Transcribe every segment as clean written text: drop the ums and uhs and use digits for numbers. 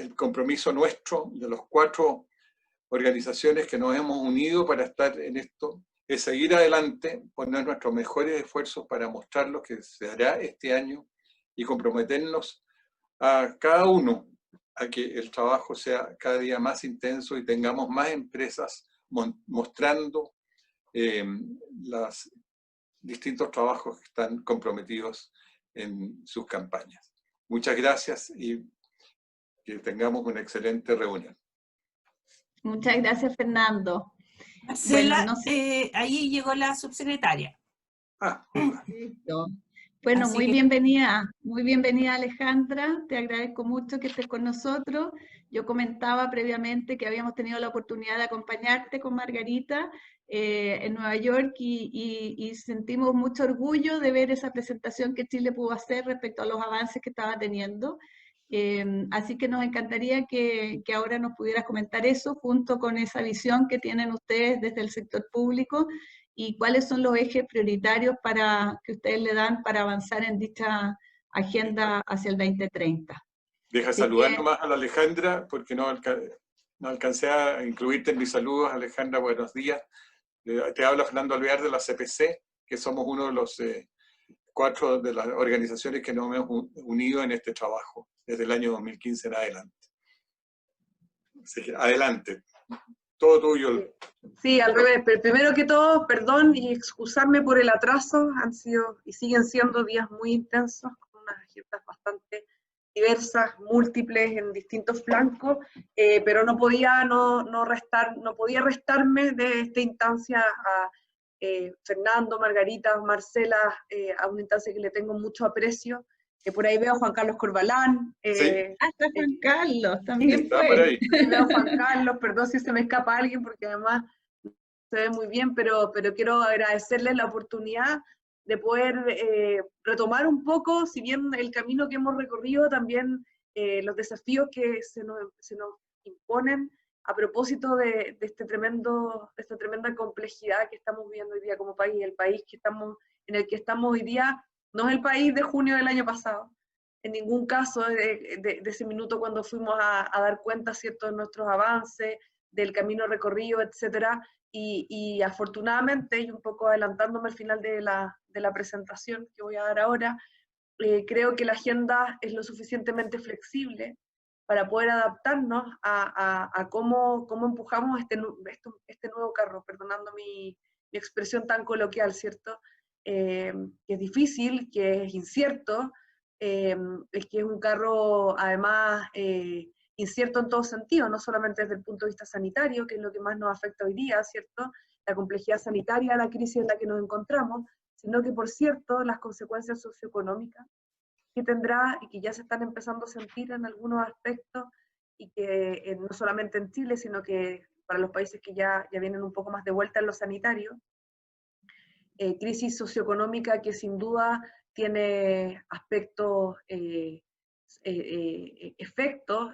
el compromiso nuestro, de los 4 organizaciones que nos hemos unido para estar en esto, es seguir adelante, poner nuestros mejores esfuerzos para mostrar lo que se hará este año y comprometernos a cada uno a que el trabajo sea cada día más intenso y tengamos más empresas mostrando los distintos trabajos que están comprometidos en sus campañas. Muchas gracias y que tengamos una excelente reunión. Muchas gracias, Fernando. Marcela, Bueno, no sé. ahí llegó la subsecretaria. Perfecto. Bueno, Así muy que... bienvenida Alejandra, te agradezco mucho que estés con nosotros. Yo comentaba previamente que habíamos tenido la oportunidad de acompañarte con Margarita en Nueva York y sentimos mucho orgullo de ver esa presentación que Chile pudo hacer respecto a los avances que estaba teniendo. Así que nos encantaría que ahora nos pudieras comentar eso junto con esa visión que tienen ustedes desde el sector público y cuáles son los ejes prioritarios que ustedes le dan para avanzar en dicha agenda hacia el 2030. Deja saludar nomás a la Alejandra, porque no alcancé a incluirte en mis saludos. Alejandra, buenos días. Te habla Fernando Alvear de la CPC, que somos uno de los 4 de las organizaciones que nos hemos unido en este trabajo, desde el año 2015 en adelante. Así que adelante. Todo tuyo. Sí, al revés, pero primero que todo, perdón y excusarme por el atraso, han sido y siguen siendo días muy intensos, con unas agendas bastante diversas, múltiples en distintos flancos, pero no podía restarme de esta instancia a Fernando, Margarita, Marcela, a una instancia que le tengo mucho aprecio. Por ahí veo a Juan Carlos Corbalán. Sí. Hasta Juan Carlos también está fue. por ahí. Veo a Juan Carlos, perdón si se me escapa alguien, porque además se ve muy bien, pero quiero agradecerles la oportunidad de poder retomar un poco, si bien el camino que hemos recorrido, también los desafíos que se nos imponen a propósito de esta tremenda complejidad que estamos viviendo hoy día como país. El país en el que estamos hoy día no es el país de junio del año pasado, en ningún caso de ese minuto cuando fuimos a dar cuenta, ¿cierto?, de nuestros avances, del camino recorrido, etcétera, y afortunadamente, y un poco adelantándome al final de la presentación que voy a dar ahora, creo que la agenda es lo suficientemente flexible para poder adaptarnos a cómo empujamos este nuevo carro, perdonando mi expresión tan coloquial, ¿cierto?, que es difícil, que es incierto, es que es un carro además incierto en todo sentido, no solamente desde el punto de vista sanitario, que es lo que más nos afecta hoy día, ¿cierto?, la complejidad sanitaria, la crisis en la que nos encontramos, sino que, por cierto, las consecuencias socioeconómicas que tendrá y que ya se están empezando a sentir en algunos aspectos, y que no solamente en Chile, sino que para los países que ya vienen un poco más de vuelta en lo sanitario, crisis socioeconómica que sin duda tiene aspectos, efectos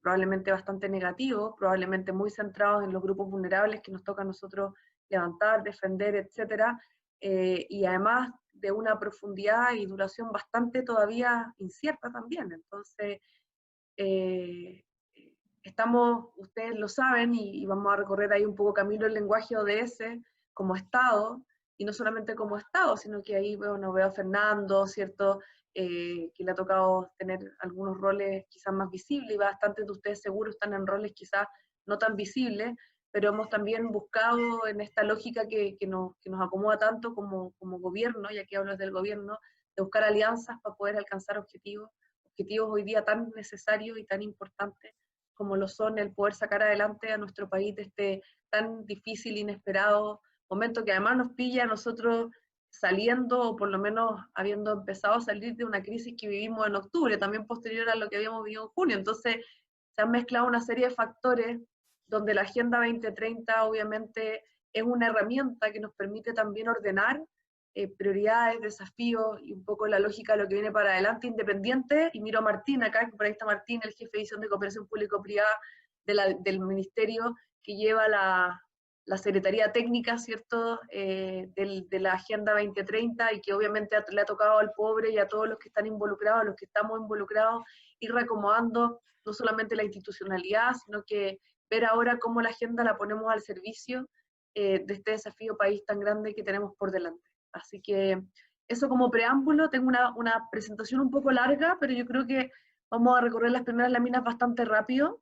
probablemente bastante negativos, probablemente muy centrados en los grupos vulnerables que nos toca a nosotros levantar, defender, etcétera, y además de una profundidad y duración bastante todavía incierta también. Entonces, ustedes lo saben, y vamos a recorrer ahí un poco camino el lenguaje ODS como Estado, y no solamente como Estado, sino que ahí veo a Fernando, ¿cierto?, que le ha tocado tener algunos roles quizás más visibles, y bastantes de ustedes seguro están en roles quizás no tan visibles, pero hemos también buscado en esta lógica que nos acomoda tanto como gobierno, y aquí hablo del gobierno, de buscar alianzas para poder alcanzar objetivos hoy día tan necesarios y tan importantes como lo son el poder sacar adelante a nuestro país de este tan difícil, inesperado momento que además nos pilla a nosotros saliendo, o por lo menos habiendo empezado a salir de una crisis que vivimos en octubre, también posterior a lo que habíamos vivido en junio. Entonces se han mezclado una serie de factores donde la Agenda 2030 obviamente es una herramienta que nos permite también ordenar prioridades, desafíos y un poco la lógica de lo que viene para adelante, independiente. Y miro a Martín acá, que por ahí está Martín, el jefe de división de cooperación público-privada del ministerio, que lleva la Secretaría Técnica, ¿cierto?, de la Agenda 2030, y que obviamente le ha tocado al pobre y a todos los que están involucrados, a los que estamos involucrados, ir reacomodando no solamente la institucionalidad, sino que ver ahora cómo la agenda la ponemos al servicio de este desafío país tan grande que tenemos por delante. Así que eso como preámbulo. Tengo una presentación un poco larga, pero yo creo que vamos a recorrer las primeras láminas bastante rápido.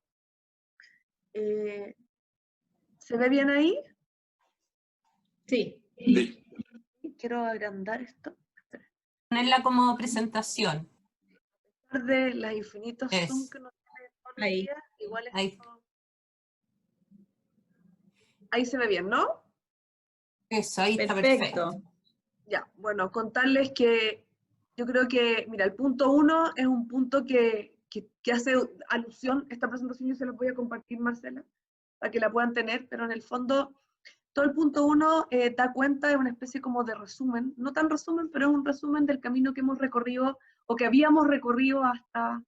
¿Se ve bien ahí? Sí. Sí. Quiero agrandar esto. Ponerla como presentación. De las infinitos Es. Zoom que nos tiene todos los Ahí. días, igual es Ahí. ahí se ve bien, ¿no? Eso, ahí está Perfecto. perfecto. Ya, bueno, contarles que yo creo que, mira, el punto 1 es un punto que hace alusión, esta presentación yo se la voy a compartir, Marcela, para que la puedan tener, pero en el fondo, todo el punto 1 da cuenta de una especie como de resumen, no tan resumen, pero es un resumen del camino que hemos recorrido, o que habíamos recorrido hasta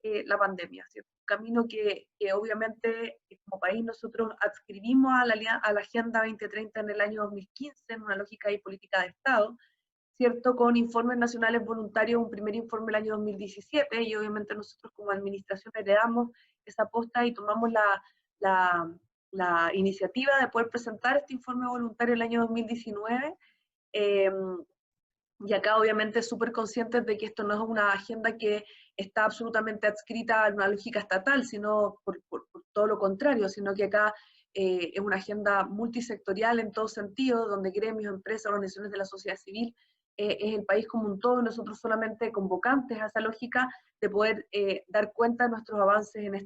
la pandemia, ¿cierto? Un camino que obviamente como país nosotros adscribimos a la Agenda 2030 en el año 2015, en una lógica y política de Estado, ¿cierto? Con informes nacionales voluntarios, un primer informe el año 2017, y obviamente nosotros como administración heredamos esa aposta y tomamos la iniciativa de poder presentar este informe voluntario el año 2019, y acá obviamente súper conscientes de que esto no es una agenda que está absolutamente adscrita a una lógica estatal, sino por todo lo contrario, sino que acá es una agenda multisectorial en todo sentido, donde gremios, empresas, organizaciones de la sociedad civil, es el país como un todo, y nosotros solamente convocantes a esa lógica de poder dar cuenta de nuestros avances en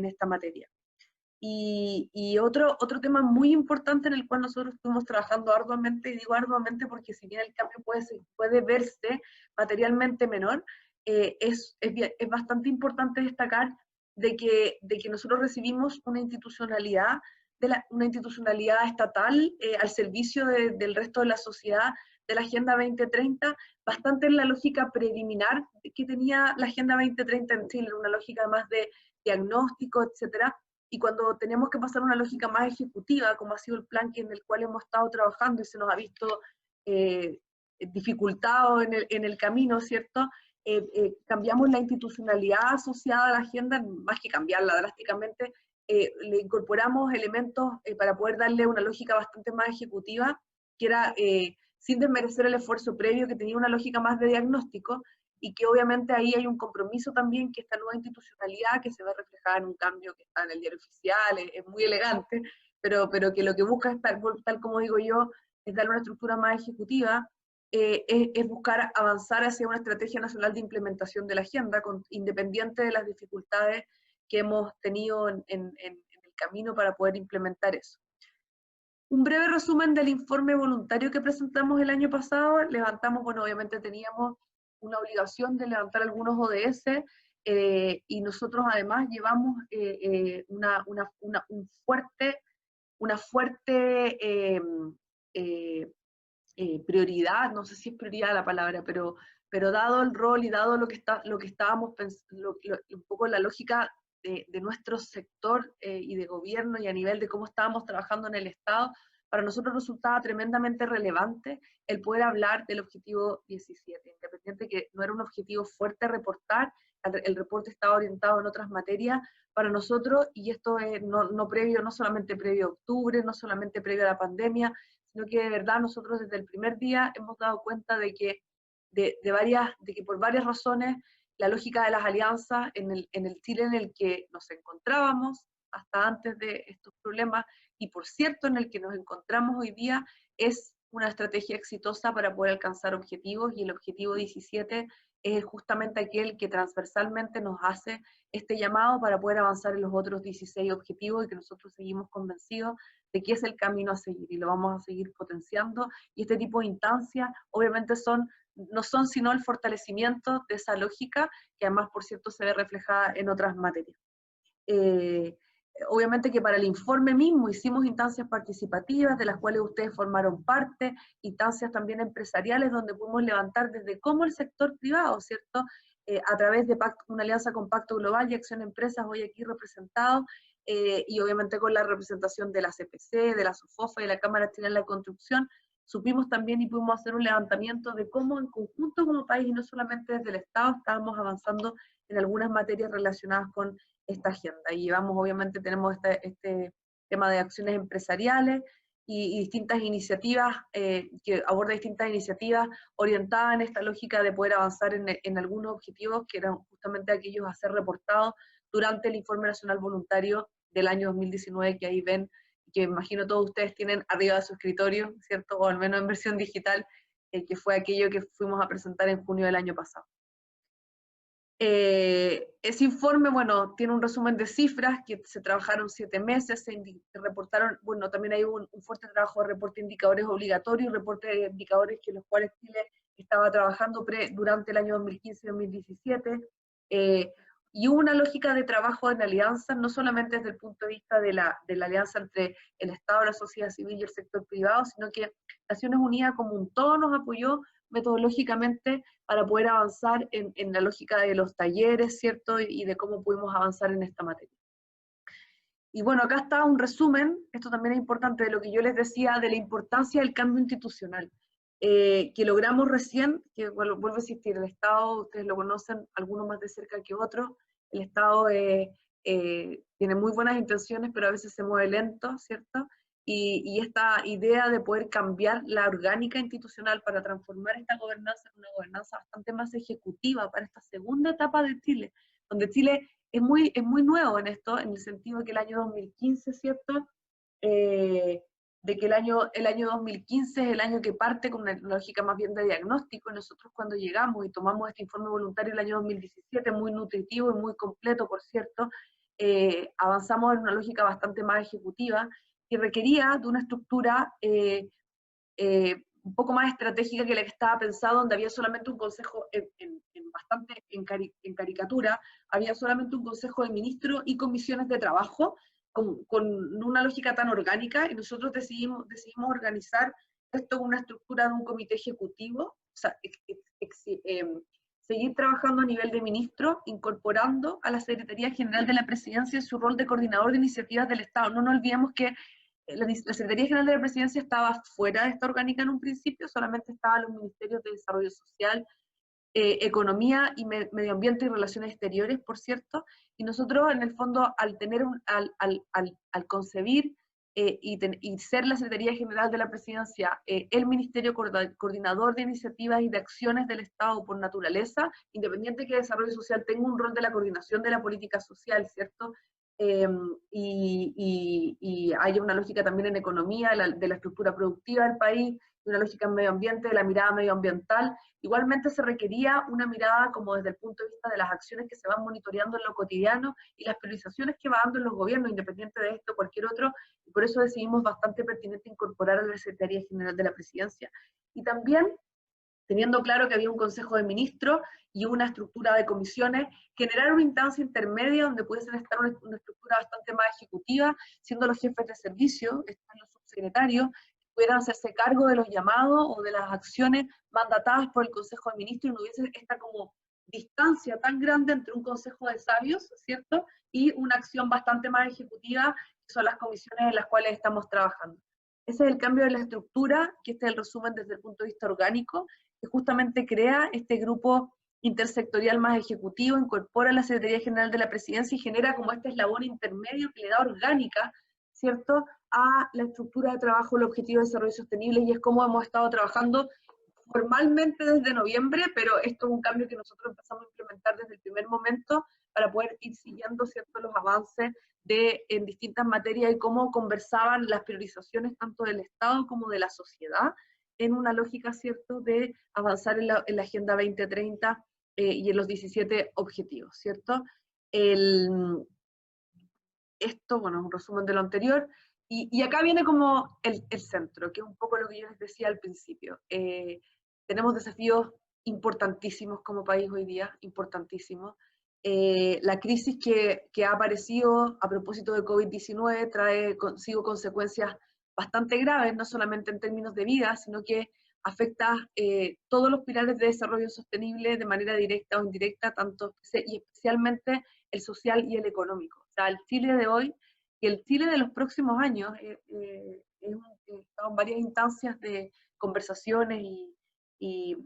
esta materia. Y otro tema muy importante en el cual nosotros estuvimos trabajando arduamente, y digo arduamente porque si bien el cambio puede verse materialmente menor, es bastante importante destacar de que nosotros recibimos una institucionalidad estatal al servicio del resto de la sociedad, de la Agenda 2030, bastante en la lógica preliminar que tenía la Agenda 2030 en Chile, una lógica más de diagnóstico, etcétera. Y cuando tenemos que pasar a una lógica más ejecutiva, como ha sido el plan en el cual hemos estado trabajando y se nos ha visto dificultado en el camino, ¿cierto? Cambiamos la institucionalidad asociada a la agenda, más que cambiarla drásticamente, le incorporamos elementos para poder darle una lógica bastante más ejecutiva, que era, sin desmerecer el esfuerzo previo, que tenía una lógica más de diagnóstico, y que obviamente ahí hay un compromiso también, que esta nueva institucionalidad que se ve reflejada en un cambio que está en el diario oficial, es muy elegante, pero que lo que busca es, tal como digo yo, es darle una estructura más ejecutiva, es buscar avanzar hacia una estrategia nacional de implementación de la agenda, independiente de las dificultades que hemos tenido en el camino para poder implementar eso. Un breve resumen del informe voluntario que presentamos el año pasado. Levantamos, bueno, obviamente teníamos una obligación de levantar algunos ODS, y nosotros además llevamos una fuerte prioridad, no sé si es prioridad la palabra, pero dado el rol y dado lo que estábamos pensando, un poco la lógica de nuestro sector y de gobierno, y a nivel de cómo estábamos trabajando en el Estado, para nosotros resultaba tremendamente relevante el poder hablar del objetivo 17, independiente que no era un objetivo fuerte a reportar, el reporte estaba orientado en otras materias. Para nosotros, y esto es no solamente previo a octubre, no solamente previo a la pandemia, sino que de verdad nosotros desde el primer día hemos dado cuenta de que, de que por varias razones la lógica de las alianzas en el Chile en el que nos encontrábamos hasta antes de estos problemas, y por cierto en el que nos encontramos hoy día, es una estrategia exitosa para poder alcanzar objetivos, y el objetivo 17 es justamente aquel que transversalmente nos hace este llamado para poder avanzar en los otros 16 objetivos, y que nosotros seguimos convencidos de que es el camino a seguir, y lo vamos a seguir potenciando. Y este tipo de instancias obviamente no son sino el fortalecimiento de esa lógica, que además, por cierto, se ve reflejada en otras materias. Obviamente que para el informe mismo hicimos instancias participativas, de las cuales ustedes formaron parte, instancias también empresariales, donde pudimos levantar desde cómo el sector privado, ¿cierto?, a través de una alianza con Pacto Global y Acción Empresas, hoy aquí representado, y obviamente con la representación de la CPC, de la SOFOFA y de la Cámara Chilena de la Construcción, supimos también y pudimos hacer un levantamiento de cómo en conjunto como país, y no solamente desde el Estado, estábamos avanzando en algunas materias relacionadas con esta agenda. Y llevamos, obviamente, tenemos este tema de acciones empresariales y distintas iniciativas, que aborda distintas iniciativas orientadas en esta lógica de poder avanzar en algunos objetivos que eran justamente aquellos a ser reportados durante el Informe Nacional Voluntario del año 2019, que ahí ven, que imagino todos ustedes tienen arriba de su escritorio, ¿cierto? O al menos en versión digital, que fue aquello que fuimos a presentar en junio del año pasado. Ese informe, bueno, tiene un resumen de cifras, que se trabajaron 7 meses, se reportaron, bueno, también hay un fuerte trabajo de reporte de indicadores obligatorios, reporte de indicadores que los cuales Chile estaba trabajando durante el año 2015-2017, y hubo una lógica de trabajo en alianza, no solamente desde el punto de vista de la alianza entre el Estado, la sociedad civil y el sector privado, sino que Naciones Unidas como un todo nos apoyó metodológicamente para poder avanzar en la lógica de los talleres, ¿cierto? Y de cómo pudimos avanzar en esta materia. Y bueno, acá está un resumen, esto también es importante, de lo que yo les decía, de la importancia del cambio institucional, que logramos recién, que bueno, vuelvo a insistir, el Estado, ustedes lo conocen, algunos más de cerca que otros, el Estado tiene muy buenas intenciones, pero a veces se mueve lento, ¿cierto? Y esta idea de poder cambiar la orgánica institucional para transformar esta gobernanza en una gobernanza bastante más ejecutiva para esta segunda etapa de Chile, donde Chile es muy nuevo en esto, en el sentido de que el año 2015, ¿cierto? De que el año 2015 es el año que parte con una lógica más bien de diagnóstico, y nosotros cuando llegamos y tomamos este informe voluntario el año 2017, muy nutritivo y muy completo, por cierto, avanzamos en una lógica bastante más ejecutiva, que requería de una estructura un poco más estratégica que la que estaba pensada, donde había solamente un consejo, en caricatura, había solamente un consejo de ministros y comisiones de trabajo, con una lógica tan orgánica, y nosotros decidimos organizar esto con una estructura de un comité ejecutivo, o sea, seguir trabajando a nivel de ministro, incorporando a la Secretaría General de la Presidencia en su rol de coordinador de iniciativas del Estado. No nos olvidemos que la Secretaría General de la Presidencia estaba fuera de esta orgánica en un principio, solamente estaban los ministerios de Desarrollo Social, Economía y Medio Ambiente y Relaciones Exteriores, por cierto, y nosotros en el fondo al concebir y ser la Secretaría General de la Presidencia, el Ministerio Coordinador de Iniciativas y de Acciones del Estado por naturaleza, independiente que Desarrollo Social tenga un rol de la coordinación de la política social, ¿cierto? Y hay una lógica también en economía, de la estructura productiva del país, una lógica en medio ambiente, de la mirada medioambiental. Igualmente se requería una mirada como desde el punto de vista de las acciones que se van monitoreando en lo cotidiano y las priorizaciones que va dando en los gobiernos, independiente de esto, cualquier otro, y por eso decidimos bastante pertinente incorporar a la Secretaría General de la Presidencia. Y también, teniendo claro que había un Consejo de Ministros y una estructura de comisiones, generar una instancia intermedia donde pudiesen estar una estructura bastante más ejecutiva, siendo los jefes de servicio, están los subsecretarios, pudieran hacerse cargo de los llamados o de las acciones mandatadas por el Consejo de Ministros, y no hubiese esta como distancia tan grande entre un consejo de sabios, ¿cierto? Y una acción bastante más ejecutiva, que son las comisiones en las cuales estamos trabajando. Ese es el cambio de la estructura, que este es el resumen desde el punto de vista orgánico, que justamente crea este grupo intersectorial más ejecutivo, incorpora la Secretaría General de la Presidencia y genera como este eslabón intermedio que le da orgánica, ¿cierto?, a la estructura de trabajo, el objetivo de desarrollo sostenible, y es como hemos estado trabajando formalmente desde noviembre, pero esto es un cambio que nosotros empezamos a implementar desde el primer momento para poder ir siguiendo, ¿cierto?, los avances en distintas materias y cómo conversaban las priorizaciones tanto del Estado como de la sociedad en una lógica, ¿cierto?, de avanzar en la Agenda 2030 y en los 17 objetivos, ¿cierto? Esto, bueno, es un resumen de lo anterior, y acá viene como el centro, que es un poco lo que yo les decía al principio. Tenemos desafíos importantísimos como país hoy día, importantísimos. La crisis que ha aparecido a propósito de COVID-19 trae consigo consecuencias bastante graves, no solamente en términos de vida, sino que afecta todos los pilares de desarrollo sostenible de manera directa o indirecta, y especialmente el social y el económico. O sea, el Chile de hoy que el Chile de los próximos años, estado en varias instancias de conversaciones y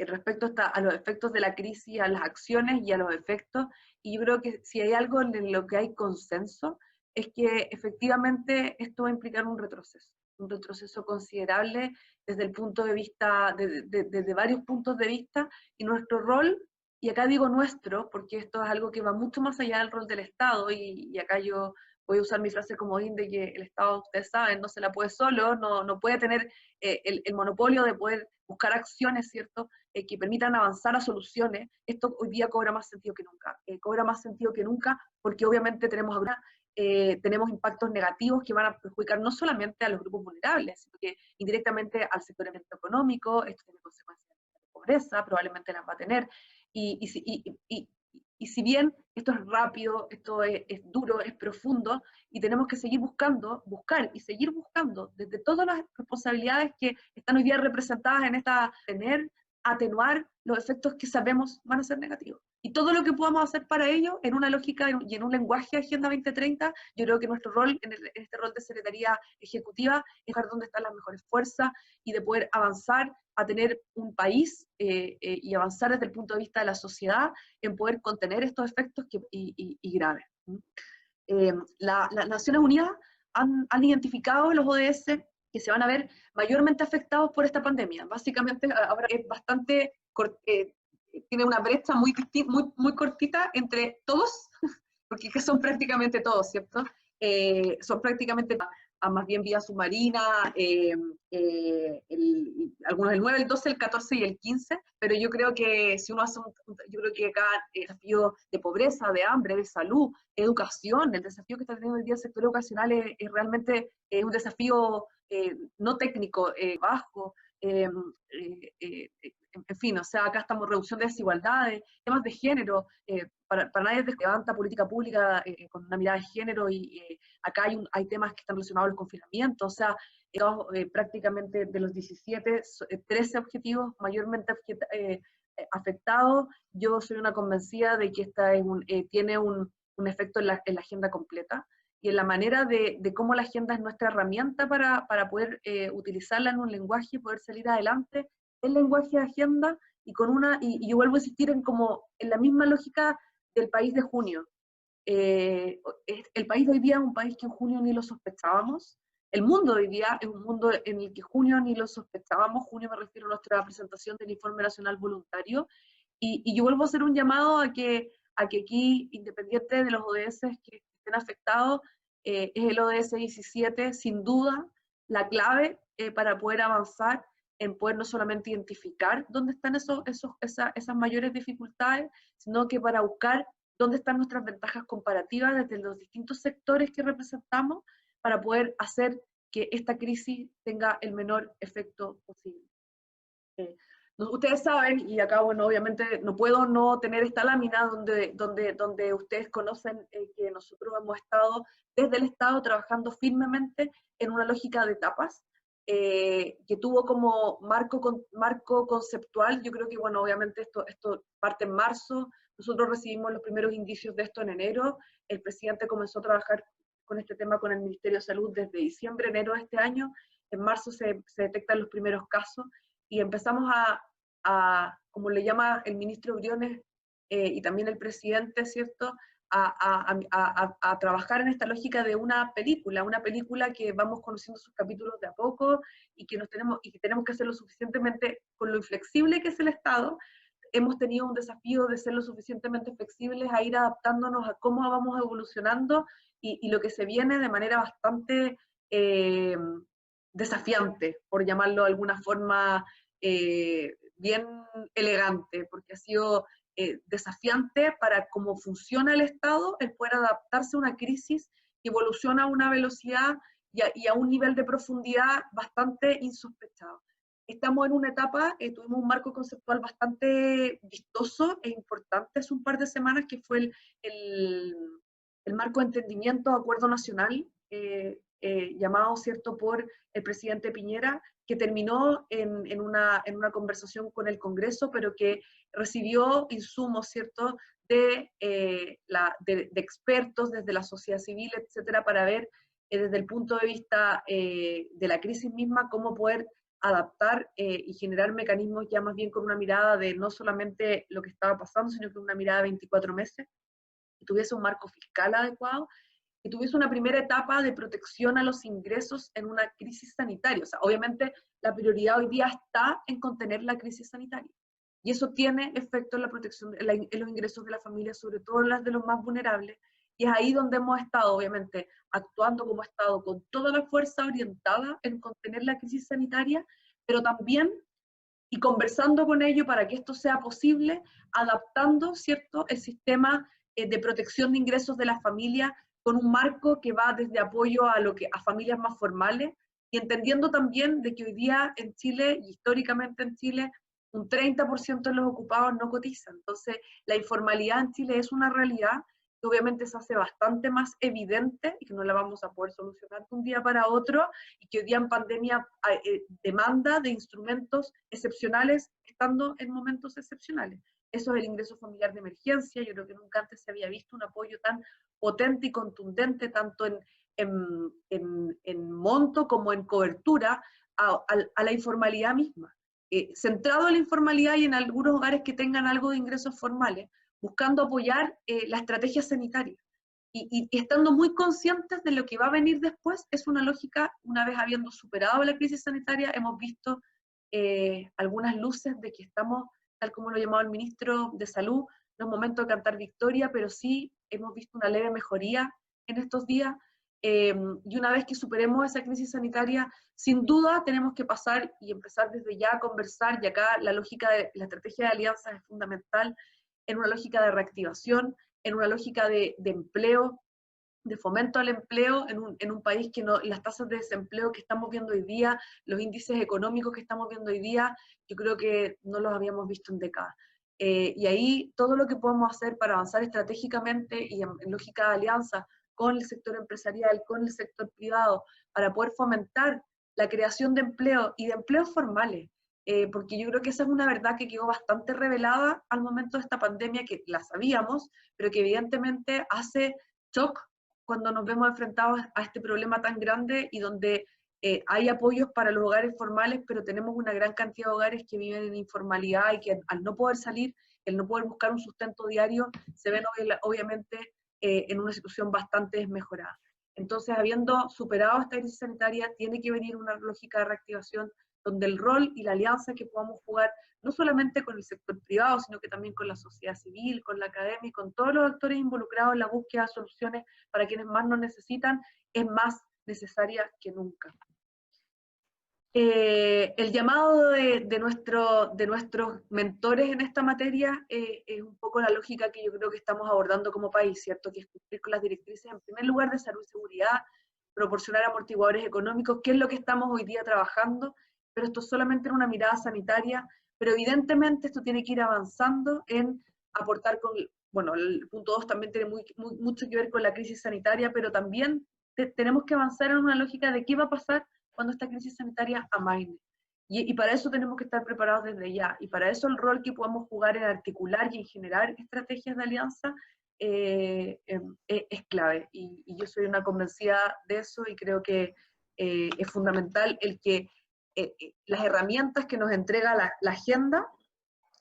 respecto a los efectos de la crisis, a las acciones y a los efectos, y yo creo que si hay algo en lo que hay consenso, es que efectivamente esto va a implicar un retroceso considerable desde el punto de vista, desde varios puntos de vista, y nuestro rol, y acá digo nuestro, porque esto es algo que va mucho más allá del rol del Estado, y acá yo voy a usar mi frase comodín de que el Estado, ustedes saben, no se la puede solo, no puede tener el monopolio de poder buscar acciones, ¿cierto?, que permitan avanzar a soluciones. Esto hoy día cobra más sentido que nunca, porque obviamente tenemos impactos negativos que van a perjudicar no solamente a los grupos vulnerables, sino que indirectamente al sector económico. Esto tiene consecuencias de pobreza, probablemente las va a tener, y si bien esto es rápido, esto es duro, es profundo, y tenemos que seguir buscar y seguir buscando desde todas las responsabilidades que están hoy día representadas en atenuar los efectos que sabemos van a ser negativos. Y todo lo que podamos hacer para ello, en una lógica y en un lenguaje de Agenda 2030, yo creo que nuestro rol, en este rol de Secretaría Ejecutiva, es ver dónde están las mejores fuerzas y de poder avanzar a tener un país y avanzar desde el punto de vista de la sociedad en poder contener estos efectos y graves. Las Naciones Unidas han identificado los ODS que se van a ver mayormente afectados por esta pandemia. Básicamente, ahora es bastante, tiene una brecha muy cortita entre todos, porque son prácticamente todos, ¿cierto? Son prácticamente más bien vía submarina, algunos el 9, el 12, el 14 y el 15, pero yo creo que si uno hace yo creo que acá el desafío de pobreza, de hambre, de salud, educación, el desafío que está teniendo hoy día el sector educacional es realmente un desafío no técnico, bajo, en fin, o sea, acá estamos reducción de desigualdades, temas de género, para nadie levanta política pública con una mirada de género, y acá hay temas que están relacionados a los confinamientos, o sea, prácticamente de los 17, 13 objetivos mayormente afectados. Yo soy una convencida de que esta tiene un efecto en la agenda completa, y en la manera de cómo la agenda es nuestra herramienta para poder utilizarla en un lenguaje y poder salir adelante. El lenguaje de agenda, y yo vuelvo a insistir en la misma lógica del país de junio. El país de hoy día es un país que en junio ni lo sospechábamos. El mundo de hoy día es un mundo en el que junio ni lo sospechábamos. Junio me refiero a nuestra presentación del Informe Nacional Voluntario. Y yo vuelvo a hacer un llamado a que aquí, independiente de los ODS que estén afectados, es el ODS 17, sin duda, la clave para poder avanzar en poder no solamente identificar dónde están esas mayores dificultades, sino que para buscar dónde están nuestras ventajas comparativas desde los distintos sectores que representamos para poder hacer que esta crisis tenga el menor efecto posible. Ustedes saben, y acá, bueno, obviamente no puedo no tener esta lámina donde ustedes conocen que nosotros hemos estado desde el Estado trabajando firmemente en una lógica de etapas, que tuvo como marco conceptual. Yo creo que, bueno, obviamente esto parte en marzo, nosotros recibimos los primeros indicios de esto en enero, el presidente comenzó a trabajar con este tema con el Ministerio de Salud desde diciembre, enero de este año, en marzo se detectan los primeros casos, y empezamos como le llama el ministro Briones y también el presidente, ¿cierto?, a trabajar en esta lógica de una película que vamos conociendo sus capítulos de a poco, y que tenemos que ser lo suficientemente, con lo inflexible que es el Estado, hemos tenido un desafío de ser lo suficientemente flexibles a ir adaptándonos a cómo vamos evolucionando, y lo que se viene de manera bastante desafiante, por llamarlo de alguna forma bien elegante, porque ha sido desafiante para cómo funciona el Estado, el poder adaptarse a una crisis que evoluciona a una velocidad y a un nivel de profundidad bastante insospechado. Estamos en una etapa, tuvimos un marco conceptual bastante vistoso e importante hace un par de semanas, que fue el marco de entendimiento, acuerdo nacional, llamado, ¿cierto?, por el presidente Piñera, que terminó en una conversación con el Congreso, pero que recibió insumos, ¿cierto?, de expertos desde la sociedad civil, etcétera, para ver desde el punto de vista de la crisis misma cómo poder adaptar y generar mecanismos ya más bien con una mirada de no solamente lo que estaba pasando, sino que una mirada de 24 meses, que tuviese un marco fiscal adecuado, que tuviese una primera etapa de protección a los ingresos en una crisis sanitaria. O sea, obviamente la prioridad hoy día está en contener la crisis sanitaria. Y eso tiene efecto en la protección, en los ingresos de la familia, sobre todo las de los más vulnerables. Y es ahí donde hemos estado, obviamente, actuando como Estado con toda la fuerza orientada en contener la crisis sanitaria, pero también, y conversando con ellos para que esto sea posible, adaptando, ¿cierto?, el sistema de protección de ingresos de la familia con un marco que va desde apoyo a familias más formales, y entendiendo también de que hoy día en Chile, y históricamente en Chile, un 30% de los ocupados no cotizan. Entonces, la informalidad en Chile es una realidad que obviamente se hace bastante más evidente y que no la vamos a poder solucionar de un día para otro, y que hoy día en pandemia demanda de instrumentos excepcionales estando en momentos excepcionales. Eso es el ingreso familiar de emergencia. Yo creo que nunca antes se había visto un apoyo tan potente y contundente, tanto en monto como en cobertura, a la informalidad misma. Centrado en la informalidad y en algunos hogares que tengan algo de ingresos formales, buscando apoyar la estrategia sanitaria. Y estando muy conscientes de lo que va a venir después, es una lógica, una vez habiendo superado la crisis sanitaria, hemos visto algunas luces de que estamos, tal como lo llamaba el ministro de Salud, no es momento de cantar victoria, pero sí hemos visto una leve mejoría en estos días, y una vez que superemos esa crisis sanitaria, sin duda tenemos que pasar y empezar desde ya a conversar, y acá la lógica de la estrategia de alianzas es fundamental, en una lógica de reactivación, en una lógica de empleo, de fomento al empleo, en un país que no, las tasas de desempleo que estamos viendo hoy día, los índices económicos que estamos viendo hoy día, yo creo que no los habíamos visto en décadas. Y ahí todo lo que podemos hacer para avanzar estratégicamente y en lógica de alianza con el sector empresarial, con el sector privado, para poder fomentar la creación de empleo y de empleos formales, porque yo creo que esa es una verdad que quedó bastante revelada al momento de esta pandemia, que la sabíamos, pero que evidentemente hace shock cuando nos vemos enfrentados a este problema tan grande y donde hay apoyos para los hogares formales, pero tenemos una gran cantidad de hogares que viven en informalidad y que al no poder salir, el no poder buscar un sustento diario, se ven obviamente en una situación bastante desmejorada. Entonces, habiendo superado esta crisis sanitaria, tiene que venir una lógica de reactivación donde el rol y la alianza que podamos jugar, no solamente con el sector privado, sino que también con la sociedad civil, con la academia y con todos los actores involucrados en la búsqueda de soluciones para quienes más nos necesitan, es más necesaria que nunca. El llamado de nuestros mentores en esta materia es un poco la lógica que yo creo que estamos abordando como país, ¿cierto? Que es cumplir con las directrices, en primer lugar, de salud y seguridad, proporcionar amortiguadores económicos, que es lo que estamos hoy día trabajando, pero esto solamente en una mirada sanitaria, pero evidentemente esto tiene que ir avanzando en aportar con, bueno, el punto 2 también tiene mucho que ver con la crisis sanitaria, pero también tenemos que avanzar en una lógica de qué va a pasar cuando esta crisis sanitaria amaine. Y para eso tenemos que estar preparados desde ya, y para eso el rol que podamos jugar en articular y en generar estrategias de alianza es clave, y yo soy una convencida de eso, y creo que es fundamental el que las herramientas que nos entrega la agenda,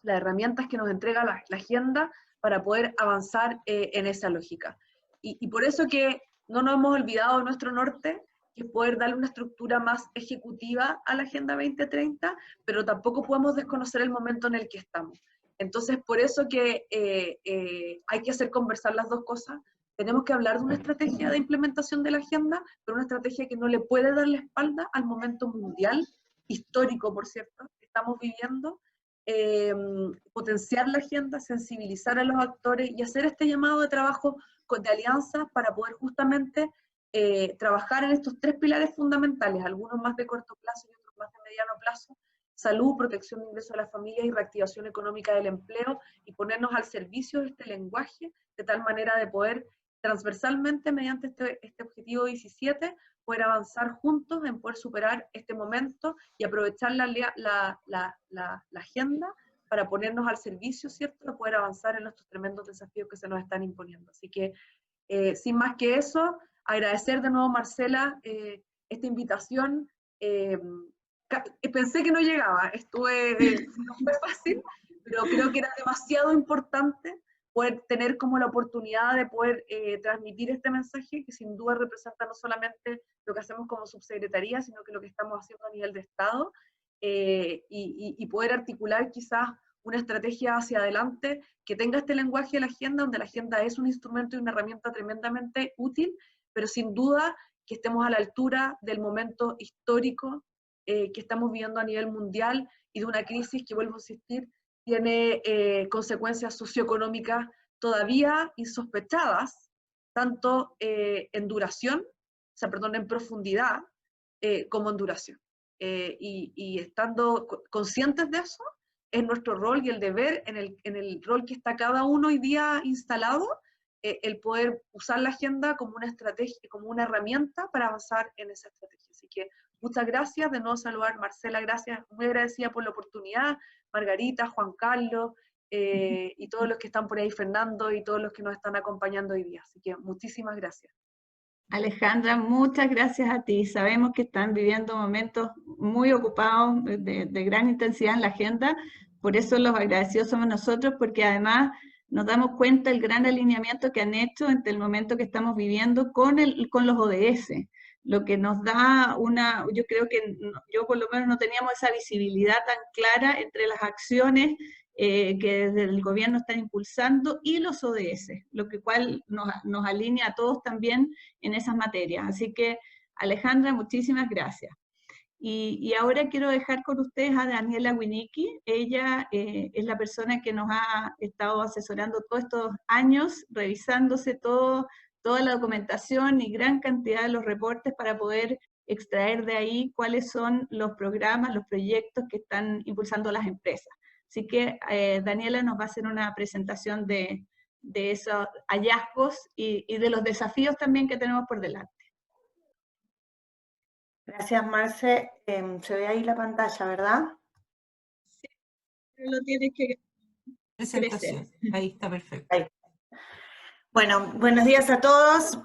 las herramientas que nos entrega la agenda para poder avanzar en esa lógica. Y por eso que no nos hemos olvidado de nuestro norte, que es poder darle una estructura más ejecutiva a la Agenda 2030, pero tampoco podemos desconocer el momento en el que estamos. Entonces, por eso que hay que hacer conversar las dos cosas. Tenemos que hablar de una estrategia de implementación de la agenda, pero una estrategia que no le puede dar la espalda al momento mundial, histórico, por cierto, que estamos viviendo, potenciar la agenda, sensibilizar a los actores y hacer este llamado de trabajo de alianzas para poder justamente trabajar en estos tres pilares fundamentales, algunos más de corto plazo y otros más de mediano plazo: salud, protección de ingresos a las familias y reactivación económica del empleo, y ponernos al servicio de este lenguaje de tal manera de poder transversalmente, mediante este objetivo 17, poder avanzar juntos en poder superar este momento y aprovechar la agenda para ponernos al servicio, ¿cierto?, de poder avanzar en estos tremendos desafíos que se nos están imponiendo. Así que, sin más que eso, agradecer de nuevo, Marcela, esta invitación. Pensé que no llegaba, no fue fácil, pero creo que era demasiado importante poder tener como la oportunidad de poder transmitir este mensaje, que sin duda representa no solamente lo que hacemos como subsecretaría, sino que lo que estamos haciendo a nivel de Estado, y poder articular quizás una estrategia hacia adelante que tenga este lenguaje de la agenda, donde la agenda es un instrumento y una herramienta tremendamente útil, pero sin duda que estemos a la altura del momento histórico que estamos viviendo a nivel mundial y de una crisis que, vuelvo a insistir, tiene consecuencias socioeconómicas todavía insospechadas, tanto en duración, o sea, perdón, en profundidad, como en duración. Y estando conscientes de eso, es nuestro rol y el deber, en el rol que está cada uno hoy día instalado, el poder usar la agenda como una estrategia, como una herramienta para avanzar en esa estrategia. Así que muchas gracias, de nuevo saludar, Marcela, gracias, muy agradecida por la oportunidad, Margarita, Juan Carlos, y todos los que están por ahí, Fernando, y todos los que nos están acompañando hoy día. Así que muchísimas gracias. Alejandra, muchas gracias a ti. Sabemos que están viviendo momentos muy ocupados, de gran intensidad en la agenda, por eso los agradecidos somos nosotros, porque además nos damos cuenta del gran alineamiento que han hecho entre el momento que estamos viviendo con los ODS, lo que nos da yo creo que yo por lo menos no teníamos esa visibilidad tan clara entre las acciones que desde el gobierno están impulsando y los ODS, lo que cual nos alinea a todos también en esas materias. Así que, Alejandra, muchísimas gracias. Y ahora quiero dejar con ustedes a Daniela Winicki. Ella es la persona que nos ha estado asesorando todos estos años, revisándose toda la documentación y gran cantidad de los reportes para poder extraer de ahí cuáles son los programas, los proyectos que están impulsando las empresas. Así que Daniela nos va a hacer una presentación de esos hallazgos y de los desafíos también que tenemos por delante. Gracias, Marce. Se ve ahí la pantalla, ¿verdad? Sí, pero lo tienes que Presentación. Ahí está perfecto. Ahí. Bueno, buenos días a todos.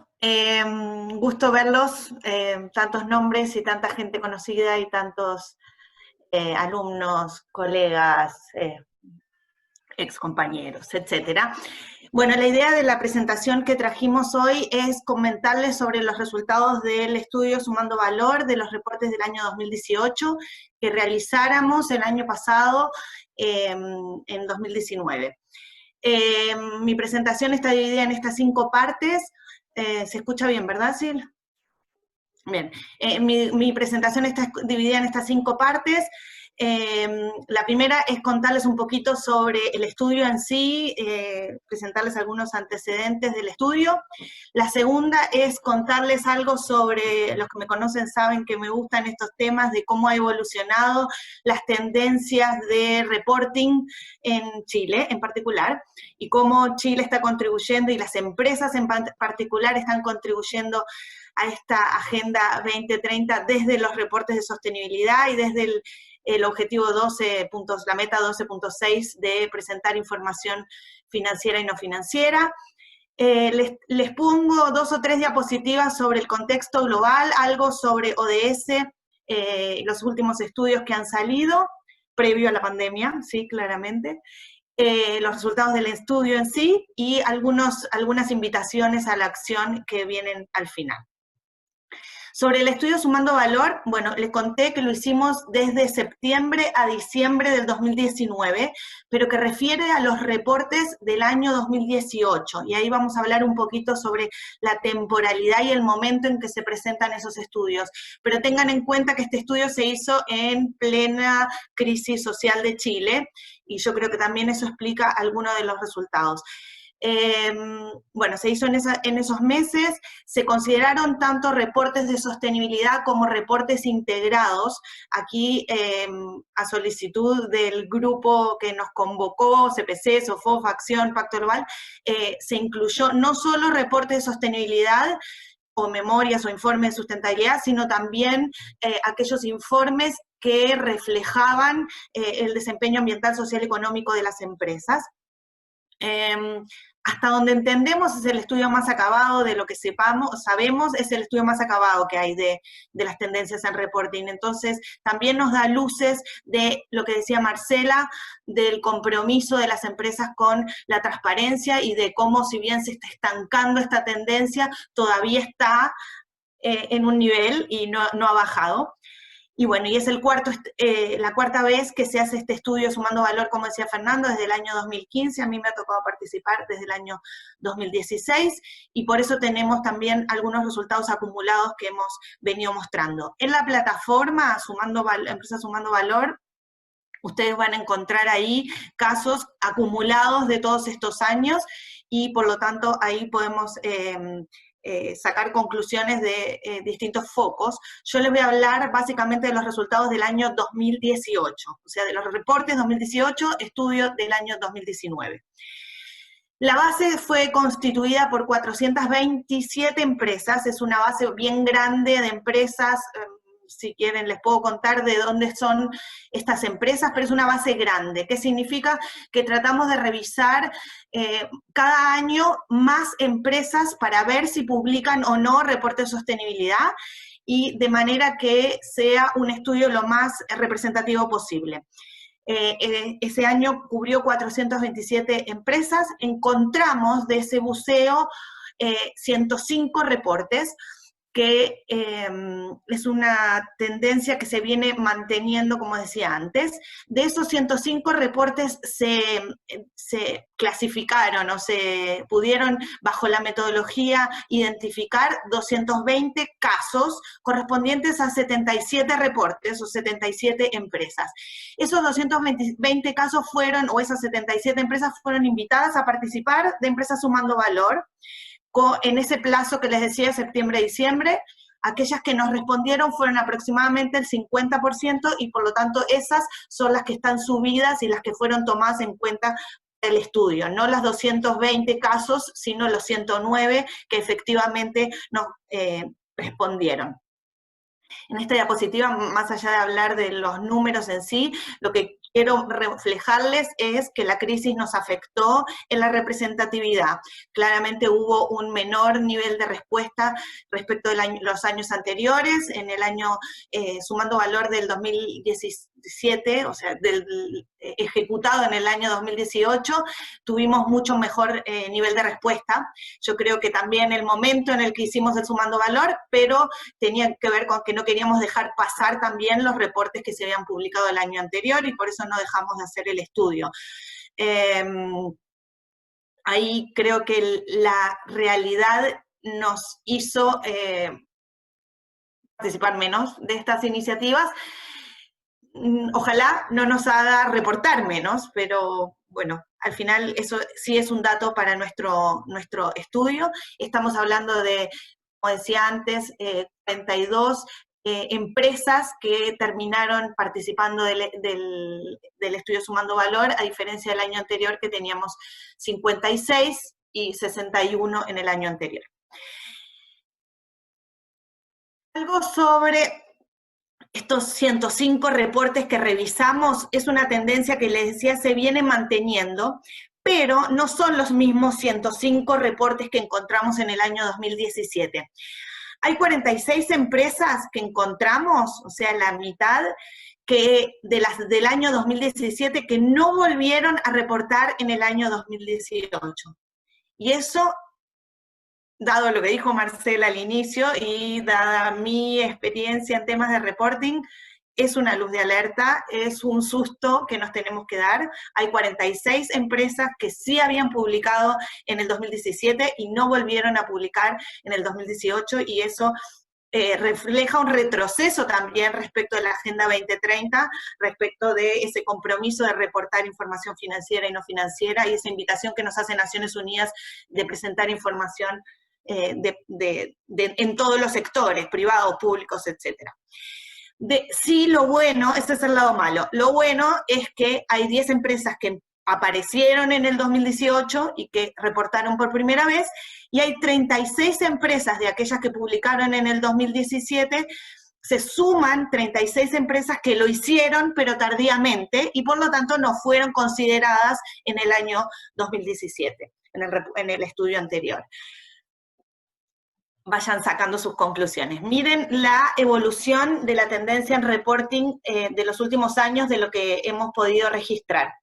Gusto verlos, tantos nombres y tanta gente conocida y tantos alumnos, colegas, excompañeros, etcétera. Bueno, la idea de la presentación que trajimos hoy es comentarles sobre los resultados del estudio Sumando Valor de los reportes del año 2018 que realizáramos el año pasado, en 2019. Mi presentación está dividida en estas 5 partes. ¿Se escucha bien, verdad, Sil? Bien. Mi presentación está dividida en estas 5 partes. La primera es contarles un poquito sobre el estudio en sí, presentarles algunos antecedentes del estudio. La segunda es contarles algo sobre, los que me conocen saben que me gustan estos temas, de cómo ha evolucionado las tendencias de reporting en Chile en particular, y cómo Chile está contribuyendo y las empresas en particular están contribuyendo a esta Agenda 2030 desde los reportes de sostenibilidad y desde el objetivo 12 puntos, la meta 12.6 de presentar información financiera y no financiera. Les pongo 2 o 3 diapositivas sobre el contexto global, algo sobre ODS, los últimos estudios que han salido, previo a la pandemia, sí, claramente, los resultados del estudio en sí, y algunas invitaciones a la acción que vienen al final. Sobre el estudio Sumando Valor, bueno, les conté que lo hicimos desde septiembre a diciembre del 2019, pero que refiere a los reportes del año 2018, y ahí vamos a hablar un poquito sobre la temporalidad y el momento en que se presentan esos estudios. Pero tengan en cuenta que este estudio se hizo en plena crisis social de Chile, y yo creo que también eso explica algunos de los resultados. Bueno, se hizo en esos meses, se consideraron tanto reportes de sostenibilidad como reportes integrados. Aquí, a solicitud del grupo que nos convocó, CPC, SOFOF, Acción, Pacto Global, se incluyó no solo reportes de sostenibilidad, o memorias o informes de sustentabilidad, sino también aquellos informes que reflejaban el desempeño ambiental, social y económico de las empresas. Hasta donde entendemos es el estudio más acabado de lo que sabemos, es el estudio más acabado que hay de las tendencias en reporting. Entonces, también nos da luces de lo que decía Marcela, del compromiso de las empresas con la transparencia y de cómo, si bien se está estancando esta tendencia, todavía está en un nivel y no ha bajado. Y bueno, y es la cuarta vez que se hace este estudio Sumando Valor, como decía Fernando, desde el año 2015, a mí me ha tocado participar desde el año 2016, y por eso tenemos también algunos resultados acumulados que hemos venido mostrando. En la plataforma Empresa Sumando Valor, ustedes van a encontrar ahí casos acumulados de todos estos años, y por lo tanto ahí podemos sacar conclusiones de distintos focos. Yo les voy a hablar básicamente de los resultados del año 2018, o sea, de los reportes 2018, estudio del año 2019. La base fue constituida por 427 empresas, es una base bien grande de empresas. Si quieren les puedo contar de dónde son estas empresas, pero es una base grande. ¿Qué significa? Que tratamos de revisar cada año más empresas para ver si publican o no reporte de sostenibilidad, y de manera que sea un estudio lo más representativo posible. Ese año cubrió 427 empresas, encontramos de ese buceo 105 reportes, que es una tendencia que se viene manteniendo, como decía antes. De esos 105 reportes se clasificaron o se pudieron, bajo la metodología, identificar 220 casos correspondientes a 77 reportes o 77 empresas. Esos 220 casos fueron, o esas 77 empresas fueron invitadas a participar de Empresas Sumando Valor, en ese plazo que les decía, septiembre-diciembre. Aquellas que nos respondieron fueron aproximadamente el 50%, y por lo tanto esas son las que están subidas y las que fueron tomadas en cuenta del estudio, no las 220 casos, sino los 109 que efectivamente nos respondieron. En esta diapositiva, más allá de hablar de los números en sí, lo que quiero reflejarles es que la crisis nos afectó en la representatividad. Claramente hubo un menor nivel de respuesta respecto de los años anteriores. En el año Sumando Valor del 2017, o sea, ejecutado en el año 2018, tuvimos mucho mejor nivel de respuesta. Yo creo que también el momento en el que hicimos el Sumando Valor, pero tenía que ver con que no queríamos dejar pasar también los reportes que se habían publicado el año anterior, y por eso no dejamos de hacer el estudio. Ahí creo que la realidad nos hizo participar menos de estas iniciativas. Ojalá no nos haga reportar menos, pero bueno, al final eso sí es un dato para nuestro estudio. Estamos hablando de, como decía antes, 42 empresas que terminaron participando del estudio Sumando Valor, a diferencia del año anterior, que teníamos 56 y 61 en el año anterior. Algo sobre estos 105 reportes que revisamos, es una tendencia que les decía se viene manteniendo, pero no son los mismos 105 reportes que encontramos en el año 2017. Hay 46 empresas que encontramos, o sea, la mitad, que de las del año 2017, que no volvieron a reportar en el año 2018. Y eso, dado lo que dijo Marcela al inicio y dada mi experiencia en temas de reporting, es una luz de alerta, es un susto que nos tenemos que dar. Hay 46 empresas que sí habían publicado en el 2017 y no volvieron a publicar en el 2018, y eso refleja un retroceso también respecto de la Agenda 2030, respecto de ese compromiso de reportar información financiera y no financiera, y esa invitación que nos hace Naciones Unidas de presentar información en todos los sectores, privados, públicos, etcétera. Sí, lo bueno, este es el lado malo, lo bueno es que hay 10 empresas que aparecieron en el 2018 y que reportaron por primera vez, y hay 36 empresas de aquellas que publicaron en el 2017 se suman 36 empresas que lo hicieron, pero tardíamente, y por lo tanto no fueron consideradas en el año 2017, en el estudio anterior. Vayan sacando sus conclusiones. Miren la evolución de la tendencia en reporting de los últimos años de lo que hemos podido registrar.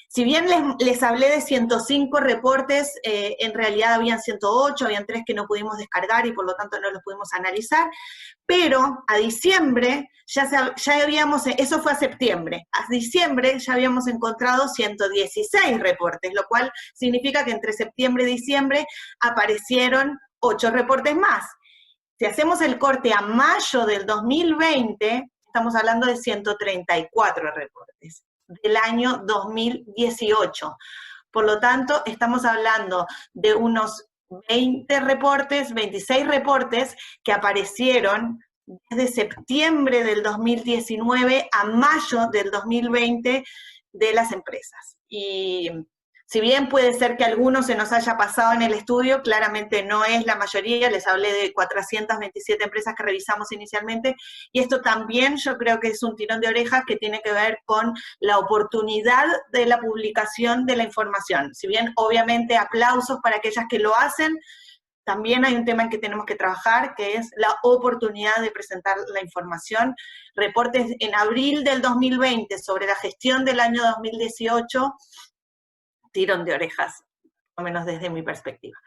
Si bien les hablé de 105 reportes, en realidad habían 108, habían 3 que no pudimos descargar y por lo tanto no los pudimos analizar, pero a diciembre ya habíamos, eso fue a septiembre, a diciembre ya habíamos encontrado 116 reportes, lo cual significa que entre septiembre y diciembre aparecieron 8 reportes más. Si hacemos el corte a mayo del 2020, estamos hablando de 134 reportes del año 2018. Por lo tanto, estamos hablando de unos 20 reportes, 26 reportes que aparecieron desde septiembre del 2019 a mayo del 2020 de las empresas. Y si bien puede ser que algunos se nos haya pasado en el estudio, claramente no es la mayoría, les hablé de 427 empresas que revisamos inicialmente, y esto también yo creo que es un tirón de orejas que tiene que ver con la oportunidad de la publicación de la información. Si bien obviamente aplausos para aquellas que lo hacen, también hay un tema en que tenemos que trabajar, que es la oportunidad de presentar la información. Reportes en abril del 2020 sobre la gestión del año 2018, tirón de orejas, por lo menos desde mi perspectiva.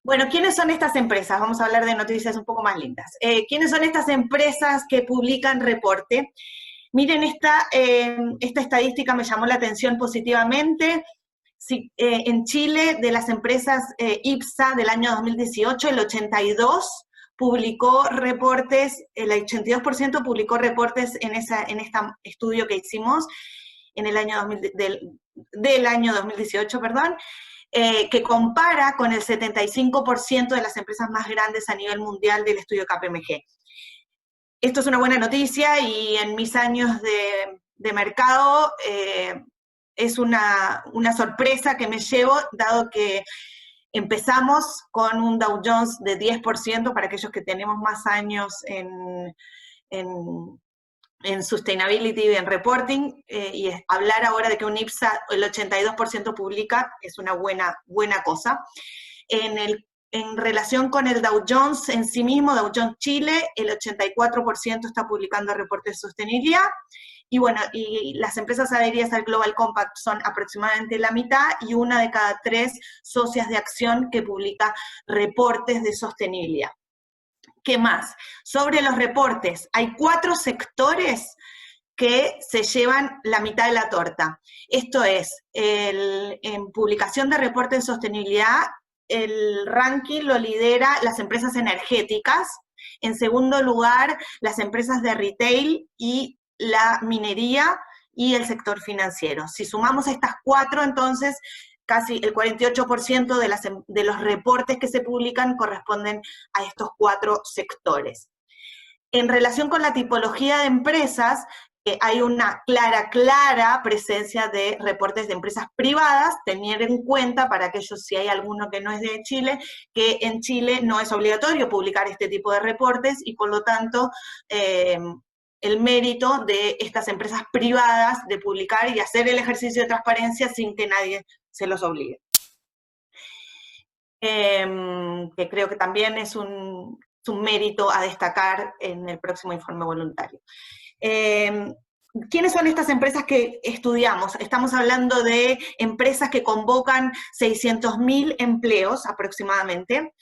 Bueno, ¿quiénes son estas empresas? Vamos a hablar de noticias un poco más lindas. ¿Quiénes son estas empresas que publican reporte? Miren, esta estadística me llamó la atención positivamente. Sí, en Chile, de las empresas IPSA del año 2018, el 82% publicó reportes, el 82% publicó reportes en este estudio que hicimos en el año del año 2018, perdón, que compara con el 75% de las empresas más grandes a nivel mundial del estudio KPMG. Esto es una buena noticia y en mis años de mercado es una sorpresa que me llevo, dado que empezamos con un Dow Jones de 10% para aquellos que tenemos más años en sustainability y en reporting, y hablar ahora de que un IPSA el 82% publica es una buena cosa. En relación con el Dow Jones en sí mismo, Dow Jones Chile, el 84% está publicando reportes de sostenibilidad, y bueno, y las empresas adheridas al Global Compact son aproximadamente la mitad, y 1 de cada 3 socias de acción que publica reportes de sostenibilidad. ¿Qué más? Sobre los reportes, hay 4 sectores que se llevan la mitad de la torta. Esto es, en publicación de reportes de sostenibilidad, el ranking lo lidera las empresas energéticas, en segundo lugar, las empresas de retail y la minería y el sector financiero. Si sumamos estas 4, entonces, casi el 48% de los reportes que se publican corresponden a estos 4 sectores. En relación con la tipología de empresas, hay una clara presencia de reportes de empresas privadas, tener en cuenta, para aquellos, si hay alguno que no es de Chile, que en Chile no es obligatorio publicar este tipo de reportes, y por lo tanto, el mérito de estas empresas privadas de publicar y hacer el ejercicio de transparencia sin que nadie se los obligue. Que creo que también es un mérito a destacar en el próximo informe voluntario. ¿Quiénes son estas empresas que estudiamos? Estamos hablando de empresas que convocan 600.000 empleos aproximadamente,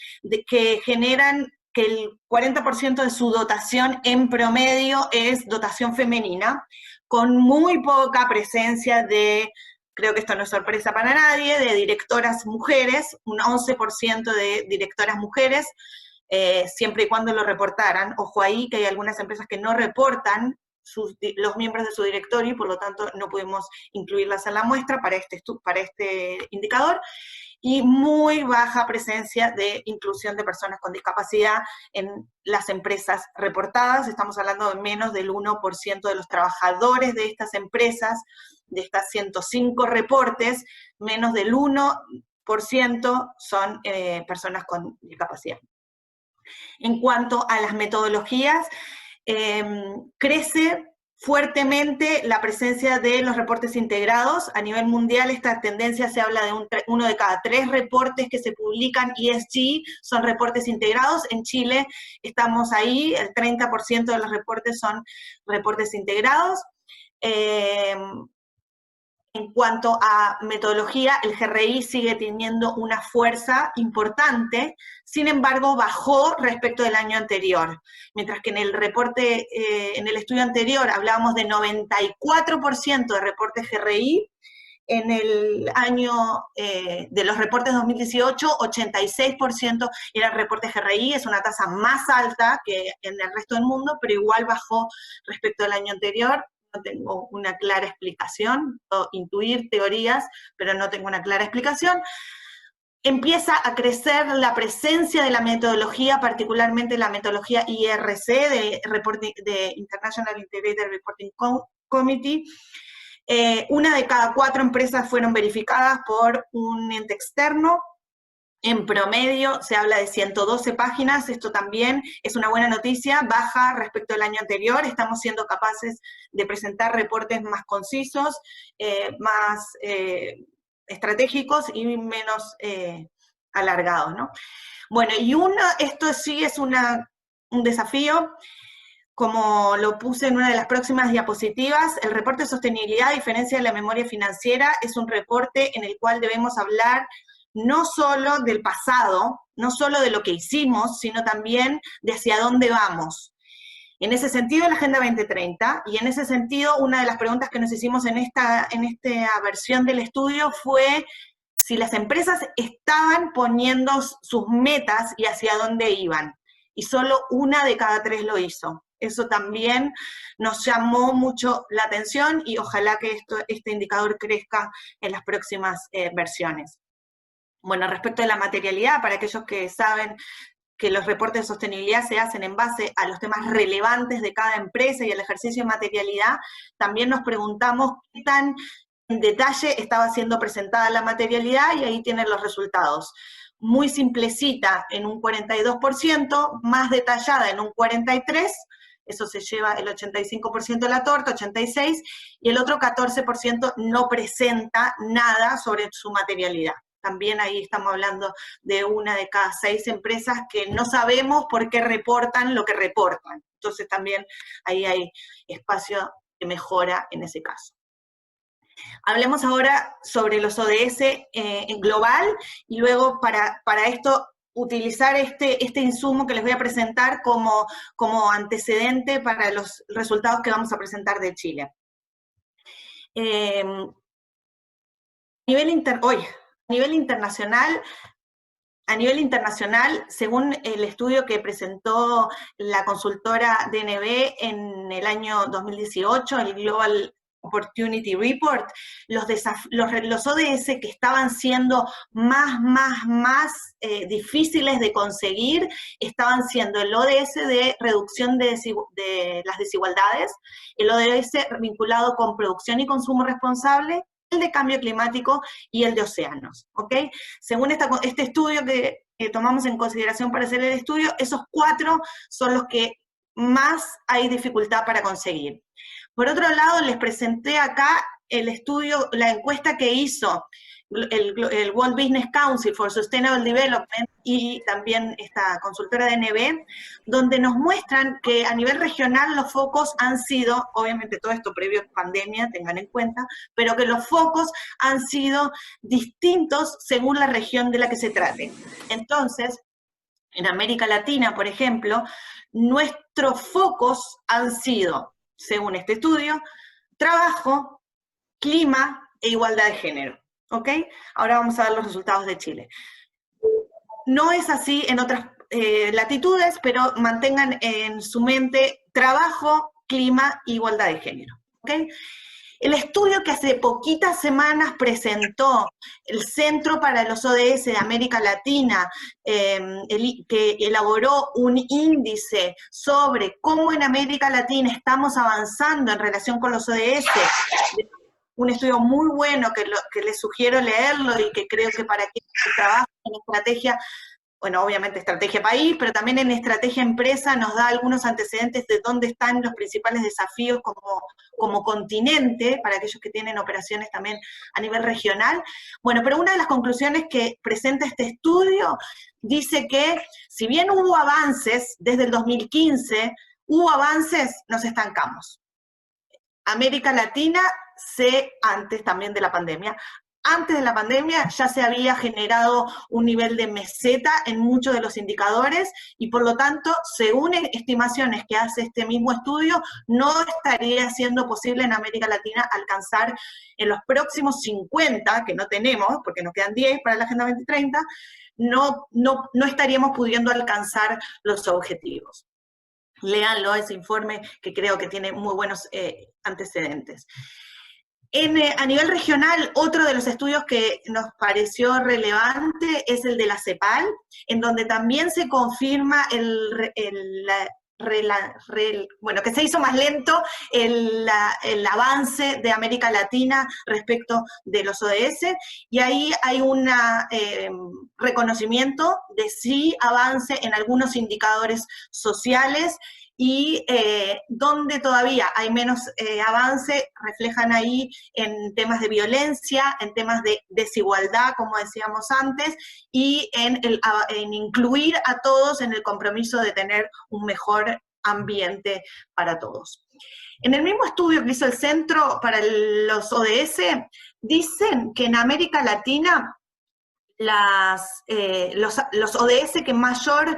que generan que el 40% de su dotación en promedio es dotación femenina, con muy poca presencia de, creo que esto no es sorpresa para nadie, de directoras mujeres, un 11% de directoras mujeres, siempre y cuando lo reportaran. Ojo ahí que hay algunas empresas que no reportan los miembros de su directorio, y por lo tanto no pudimos incluirlas en la muestra para este indicador, y muy baja presencia de inclusión de personas con discapacidad en las empresas reportadas. Estamos hablando de menos del 1% de los trabajadores de estas empresas, de estas 105 reportes, menos del 1% son personas con discapacidad. En cuanto a las metodologías, crece fuertemente la presencia de los reportes integrados. A nivel mundial esta tendencia se habla de uno de cada 3 reportes que se publican ESG son reportes integrados. En Chile estamos ahí, el 30% de los reportes son reportes integrados. En cuanto a metodología, el GRI sigue teniendo una fuerza importante, sin embargo, bajó respecto del año anterior. Mientras que en el reporte, en el estudio anterior hablábamos de 94% de reportes GRI, en el año de los reportes 2018, 86% eran reportes GRI, es una tasa más alta que en el resto del mundo, pero igual bajó respecto al año anterior. No tengo una clara explicación, puedo intuir teorías, pero no tengo una clara explicación. Empieza a crecer la presencia de la metodología, particularmente la metodología IRC, de International Integrated Reporting Committee. Una de cada 4 empresas fueron verificadas por un ente externo. En promedio se habla de 112 páginas, esto también es una buena noticia, baja respecto al año anterior, estamos siendo capaces de presentar reportes más concisos, más estratégicos y menos alargados, ¿no? Bueno, y esto sí es un desafío, como lo puse en una de las próximas diapositivas, el reporte de sostenibilidad, a diferencia de la memoria financiera, es un reporte en el cual debemos hablar no solo del pasado, no solo de lo que hicimos, sino también de hacia dónde vamos. En ese sentido, la Agenda 2030, y en ese sentido, una de las preguntas que nos hicimos en esta versión del estudio fue si las empresas estaban poniendo sus metas y hacia dónde iban. Y solo una de cada 3 lo hizo. Eso también nos llamó mucho la atención y ojalá que este indicador crezca en las próximas versiones. Bueno, respecto a la materialidad, para aquellos que saben que los reportes de sostenibilidad se hacen en base a los temas relevantes de cada empresa y el ejercicio de materialidad, también nos preguntamos qué tan en detalle estaba siendo presentada la materialidad y ahí tienen los resultados. Muy simplecita en un 42%, más detallada en un 43%, eso se lleva el 85% de la torta, 86%, y el otro 14% no presenta nada sobre su materialidad. También ahí estamos hablando de una de cada 6 empresas que no sabemos por qué reportan lo que reportan. Entonces también ahí hay espacio de mejora en ese caso. Hablemos ahora sobre los ODS en global y luego para esto utilizar este insumo que les voy a presentar como antecedente para los resultados que vamos a presentar de Chile. A nivel internacional, según el estudio que presentó la consultora DNB en el año 2018, el Global Opportunity Report, los ODS que estaban siendo más difíciles de conseguir, estaban siendo el ODS de reducción de las desigualdades, el ODS vinculado con producción y consumo responsable, el de cambio climático y el de océanos, ¿ok? Según este estudio que tomamos en consideración para hacer el estudio, esos 4 son los que más hay dificultad para conseguir. Por otro lado, les presenté acá el estudio, la encuesta que hizo el World Business Council for Sustainable Development y también esta consultora de DNB, donde nos muestran que a nivel regional los focos han sido, obviamente todo esto previo a pandemia, tengan en cuenta, pero que los focos han sido distintos según la región de la que se trate. Entonces, en América Latina, por ejemplo, nuestros focos han sido, según este estudio, trabajo, clima e igualdad de género. ¿Ok? Ahora vamos a ver los resultados de Chile. No es así en otras latitudes, pero mantengan en su mente trabajo, clima e igualdad de género. ¿Ok? El estudio que hace poquitas semanas presentó el Centro para los ODS de América Latina, que elaboró un índice sobre cómo en América Latina estamos avanzando en relación con los ODS, un estudio muy bueno que les sugiero leerlo y que creo que para quienes trabajan en estrategia bueno, obviamente estrategia país, pero también en estrategia empresa nos da algunos antecedentes de dónde están los principales desafíos como continente, para aquellos que tienen operaciones también a nivel regional. Bueno, pero una de las conclusiones que presenta este estudio dice que si bien hubo avances desde el 2015, nos estancamos. América Latina, antes también de la pandemia, antes de la pandemia ya se había generado un nivel de meseta en muchos de los indicadores y por lo tanto, según estimaciones que hace este mismo estudio, no estaría siendo posible en América Latina alcanzar en los próximos 50, que no tenemos, porque nos quedan 10 para la Agenda 2030, no estaríamos pudiendo alcanzar los objetivos. Léanlo, ese informe que creo que tiene muy buenos antecedentes. A nivel regional, otro de los estudios que nos pareció relevante es el de la CEPAL, en donde también se confirma que se hizo más lento el avance de América Latina respecto de los ODS, y ahí hay un reconocimiento de sí avance en algunos indicadores sociales, y donde todavía hay menos avance, reflejan ahí en temas de violencia, en temas de desigualdad, como decíamos antes, y en incluir a todos en el compromiso de tener un mejor ambiente para todos. En el mismo estudio que hizo el Centro para los ODS, dicen que en América Latina los ODS que mayor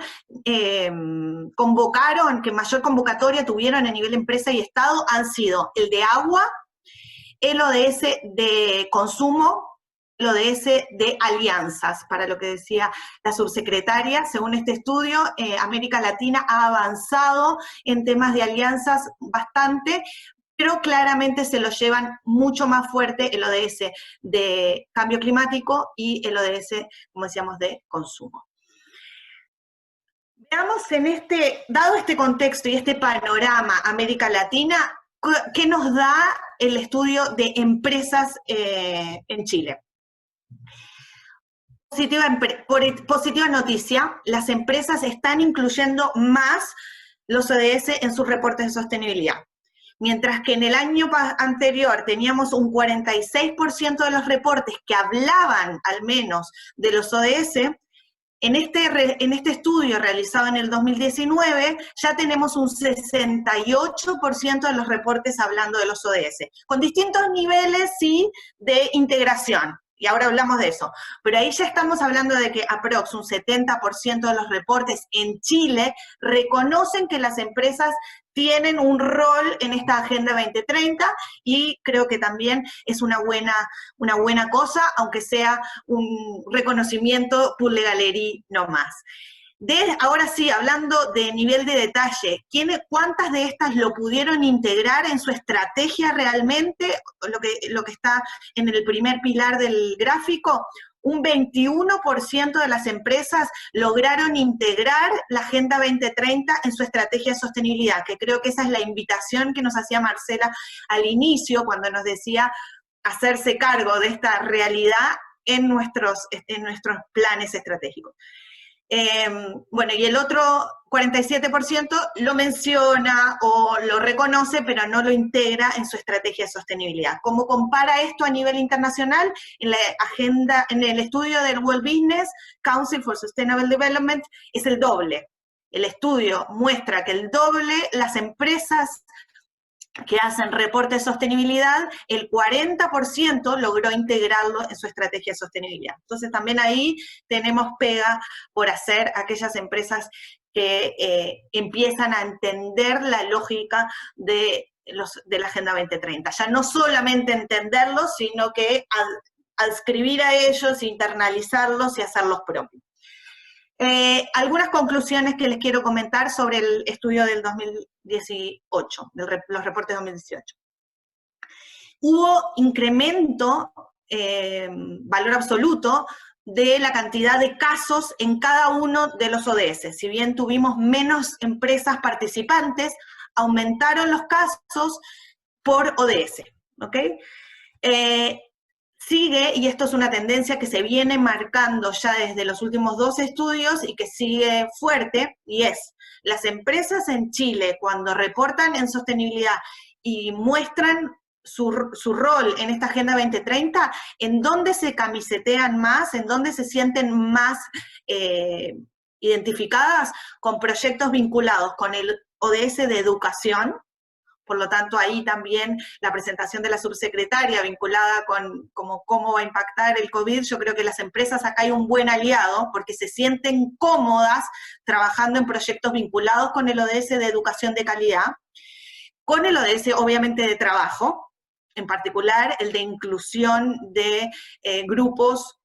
convocaron, que mayor convocatoria tuvieron a nivel empresa y Estado han sido el de agua, el ODS de consumo, el ODS de alianzas, para lo que decía la subsecretaria. Según este estudio, América Latina ha avanzado en temas de alianzas bastante, pero claramente se lo llevan mucho más fuerte el ODS de cambio climático y el ODS, como decíamos, de consumo. Veamos dado este contexto y este panorama América Latina, ¿qué nos da el estudio de empresas en Chile? Positiva noticia, las empresas están incluyendo más los ODS en sus reportes de sostenibilidad. Mientras que en el año anterior teníamos un 46% de los reportes que hablaban al menos de los ODS, en este estudio realizado en el 2019 ya tenemos un 68% de los reportes hablando de los ODS, con distintos niveles, sí, de integración. Y ahora hablamos de eso, pero ahí ya estamos hablando de que aprox un 70% de los reportes en Chile reconocen que las empresas tienen un rol en esta Agenda 2030 y creo que también es una buena cosa, aunque sea un reconocimiento pour la galerie no más. Ahora sí, hablando de nivel de detalle, ¿cuántas de estas lo pudieron integrar en su estrategia realmente? Lo que está en el primer pilar del gráfico, un 21% de las empresas lograron integrar la Agenda 2030 en su estrategia de sostenibilidad, que creo que esa es la invitación que nos hacía Marcela al inicio, cuando nos decía hacerse cargo de esta realidad en nuestros planes estratégicos. Bueno, y el otro 47% lo menciona o lo reconoce, pero no lo integra en su estrategia de sostenibilidad. ¿Cómo compara esto a nivel internacional? En el estudio del World Business Council for Sustainable Development es el doble. El estudio muestra que el doble, las empresas que hacen reportes de sostenibilidad, el 40% logró integrarlo en su estrategia de sostenibilidad. Entonces también ahí tenemos pega por hacer aquellas empresas que empiezan a entender la lógica de la Agenda 2030. Ya no solamente entenderlo, sino que adscribir a ellos, internalizarlos y hacerlos propios. Algunas conclusiones que les quiero comentar sobre el estudio del 2018, los reportes de 2018. Hubo incremento, valor absoluto, de la cantidad de casos en cada uno de los ODS. Si bien tuvimos menos empresas participantes, aumentaron los casos por ODS, ¿ok? sigue, y esto es una tendencia que se viene marcando ya desde los últimos 2 estudios y que sigue fuerte, y es, las empresas en Chile cuando reportan en sostenibilidad y muestran su rol en esta Agenda 2030, en dónde se camisetean más, en dónde se sienten más identificadas con proyectos vinculados con el ODS de educación. Por lo tanto, ahí también la presentación de la subsecretaria vinculada con cómo va a impactar el COVID, yo creo que las empresas acá hay un buen aliado, porque se sienten cómodas trabajando en proyectos vinculados con el ODS de educación de calidad, con el ODS obviamente de trabajo, en particular el de inclusión de grupos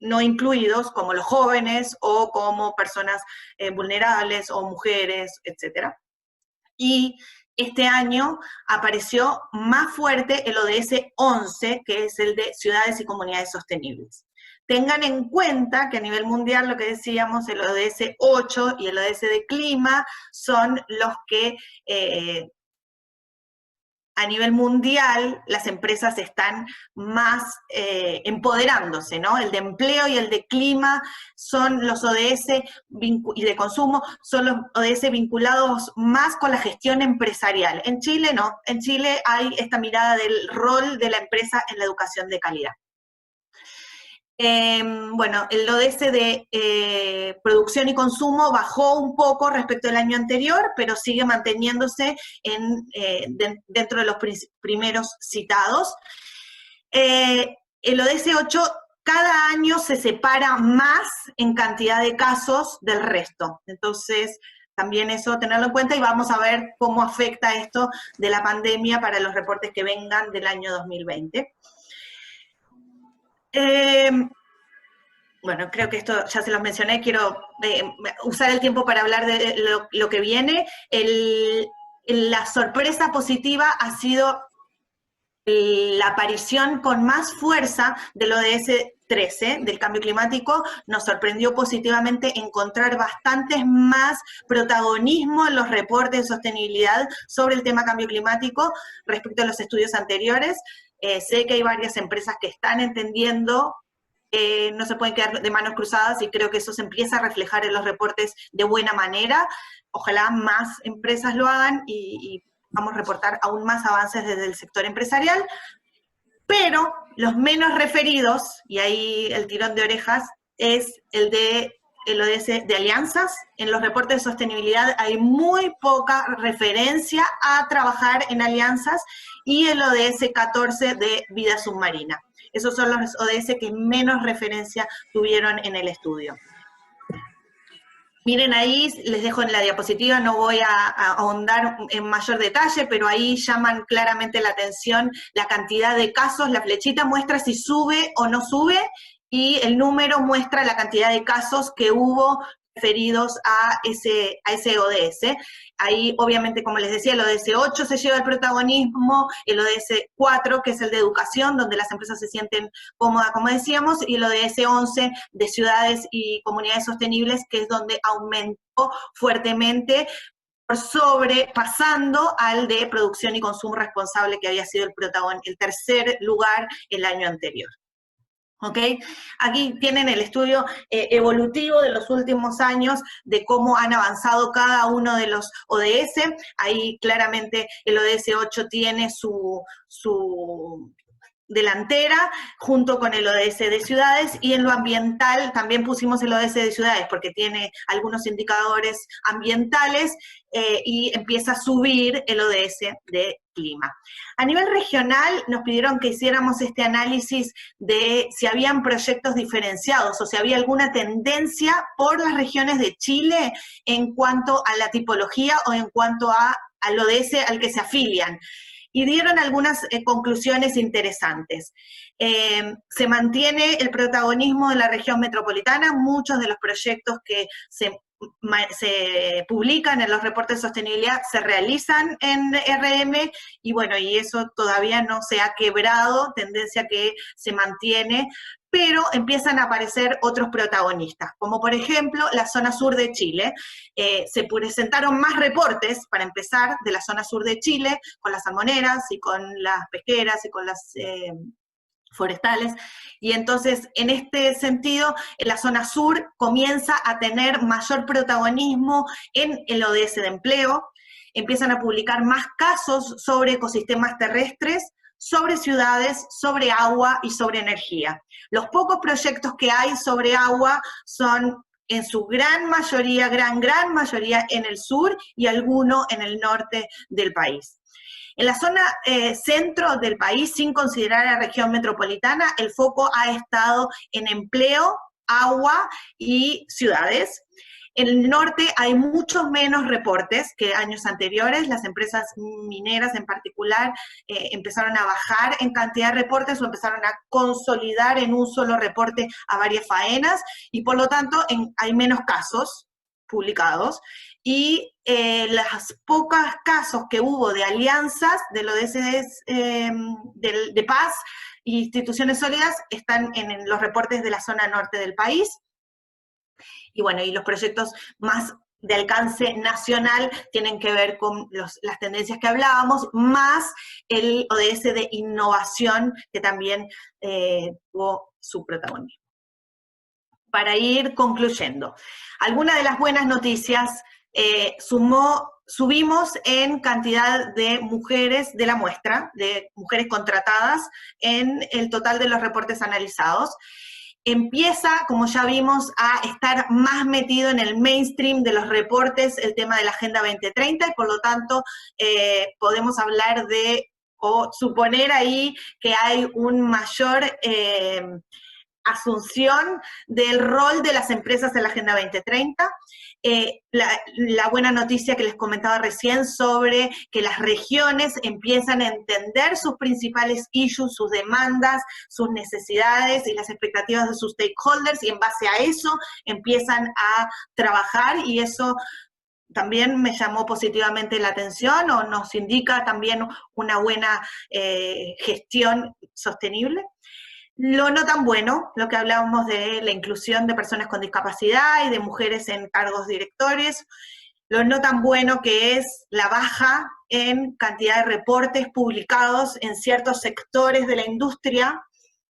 no incluidos, como los jóvenes o como personas vulnerables o mujeres, etc. Y este año apareció más fuerte el ODS 11, que es el de ciudades y comunidades sostenibles. Tengan en cuenta que a nivel mundial, lo que decíamos, el ODS 8 y el ODS de clima son los que a nivel mundial las empresas están más empoderándose, ¿no? El de empleo y el de clima son los ODS y de consumo, son los ODS vinculados más con la gestión empresarial. En Chile no, en Chile hay esta mirada del rol de la empresa en la educación de calidad. Bueno, el ODS de producción y consumo bajó un poco respecto al año anterior, pero sigue manteniéndose dentro de los primeros citados. El ODS 8 cada año se separa más en cantidad de casos del resto. Entonces, también eso tenerlo en cuenta y vamos a ver cómo afecta esto de la pandemia para los reportes que vengan del año 2020. Bueno, creo que esto ya se los mencioné, quiero usar el tiempo para hablar de lo que viene. La sorpresa positiva ha sido la aparición con más fuerza del ODS 13, del cambio climático. Nos sorprendió positivamente encontrar bastantes más protagonismo en los reportes de sostenibilidad sobre el tema cambio climático respecto a los estudios anteriores. Sé que hay varias empresas que están entendiendo, no se pueden quedar de manos cruzadas, y creo que eso se empieza a reflejar en los reportes de buena manera. Ojalá más empresas lo hagan y vamos a reportar aún más avances desde el sector empresarial, pero los menos referidos, y ahí el tirón de orejas, es el ODS de alianzas. En los reportes de sostenibilidad hay muy poca referencia a trabajar en alianzas, y el ODS 14 de vida submarina. Esos son los ODS que menos referencia tuvieron en el estudio. Miren ahí, les dejo en la diapositiva, no voy a ahondar en mayor detalle, pero ahí llaman claramente la atención la cantidad de casos. La flechita muestra si sube o no sube, y el número muestra la cantidad de casos que hubo referidos a ese ODS. Ahí, obviamente, como les decía, el ODS 8 se lleva el protagonismo, el ODS 4, que es el de educación, donde las empresas se sienten cómodas, como decíamos, y el ODS 11 de ciudades y comunidades sostenibles, que es donde aumentó fuertemente, por sobrepasando al de producción y consumo responsable, que había sido el tercer lugar el año anterior. ¿Ok? Aquí tienen el estudio evolutivo de los últimos años de cómo han avanzado cada uno de los ODS. Ahí claramente el ODS 8 tiene su delantera, junto con el ODS de ciudades, y en lo ambiental también pusimos el ODS de ciudades, porque tiene algunos indicadores ambientales, y empieza a subir el ODS de clima. A nivel regional nos pidieron que hiciéramos este análisis de si habían proyectos diferenciados, o si había alguna tendencia por las regiones de Chile en cuanto a la tipología o en cuanto al ODS al que se afilian. Y dieron algunas conclusiones interesantes. Se mantiene el protagonismo de la región metropolitana. Muchos de los proyectos que se publican en los reportes de sostenibilidad se realizan en RM, y bueno, y eso todavía no se ha quebrado, tendencia que se mantiene, pero empiezan a aparecer otros protagonistas, como por ejemplo la zona sur de Chile. Se presentaron más reportes, para empezar, de la zona sur de Chile, con las salmoneras y con las pesqueras y con las forestales, y entonces en este sentido la zona sur comienza a tener mayor protagonismo en el ODS de empleo, empiezan a publicar más casos sobre ecosistemas terrestres, sobre ciudades, sobre agua y sobre energía. Los pocos proyectos que hay sobre agua son en su gran mayoría, gran mayoría en el sur y alguno en el norte del país. En la zona centro del país, sin considerar la región metropolitana, el foco ha estado en empleo, agua y ciudades. En el norte hay muchos menos reportes que años anteriores. Las empresas mineras en particular empezaron a bajar en cantidad de reportes o empezaron a consolidar en un solo reporte a varias faenas, y por lo tanto hay menos casos publicados, y los pocos casos que hubo de alianzas de los ODS de paz e instituciones sólidas están en los reportes de la zona norte del país. Y bueno, y los proyectos más de alcance nacional tienen que ver con las tendencias que hablábamos, más el ODS de innovación, que también tuvo su protagonismo. Para ir concluyendo, algunas de las buenas noticias: subimos en cantidad de mujeres de la muestra, de mujeres contratadas en el total de los reportes analizados. Empieza, como ya vimos, a estar más metido en el mainstream de los reportes el tema de la Agenda 2030, y por lo tanto podemos hablar de, o suponer ahí, que hay un mayor asunción del rol de las empresas en la Agenda 2030. La buena noticia que les comentaba recién sobre que las regiones empiezan a entender sus principales issues, sus demandas, sus necesidades y las expectativas de sus stakeholders, y en base a eso empiezan a trabajar, y eso también me llamó positivamente la atención, o nos indica también una buena gestión sostenible. Lo no tan bueno, lo que hablábamos de la inclusión de personas con discapacidad y de mujeres en cargos directores. Lo no tan bueno, que es la baja en cantidad de reportes publicados en ciertos sectores de la industria.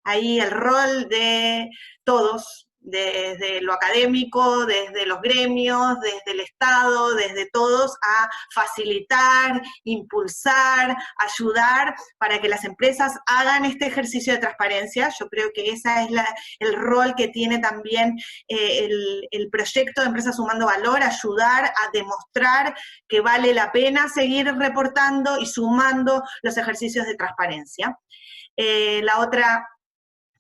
Ahí el rol de todos, desde lo académico, desde los gremios, desde el Estado, desde todos, a facilitar, impulsar, ayudar para que las empresas hagan este ejercicio de transparencia. Yo creo que ese es el rol que tiene también el proyecto de Empresas Sumando Valor: ayudar a demostrar que vale la pena seguir reportando y sumando los ejercicios de transparencia. La otra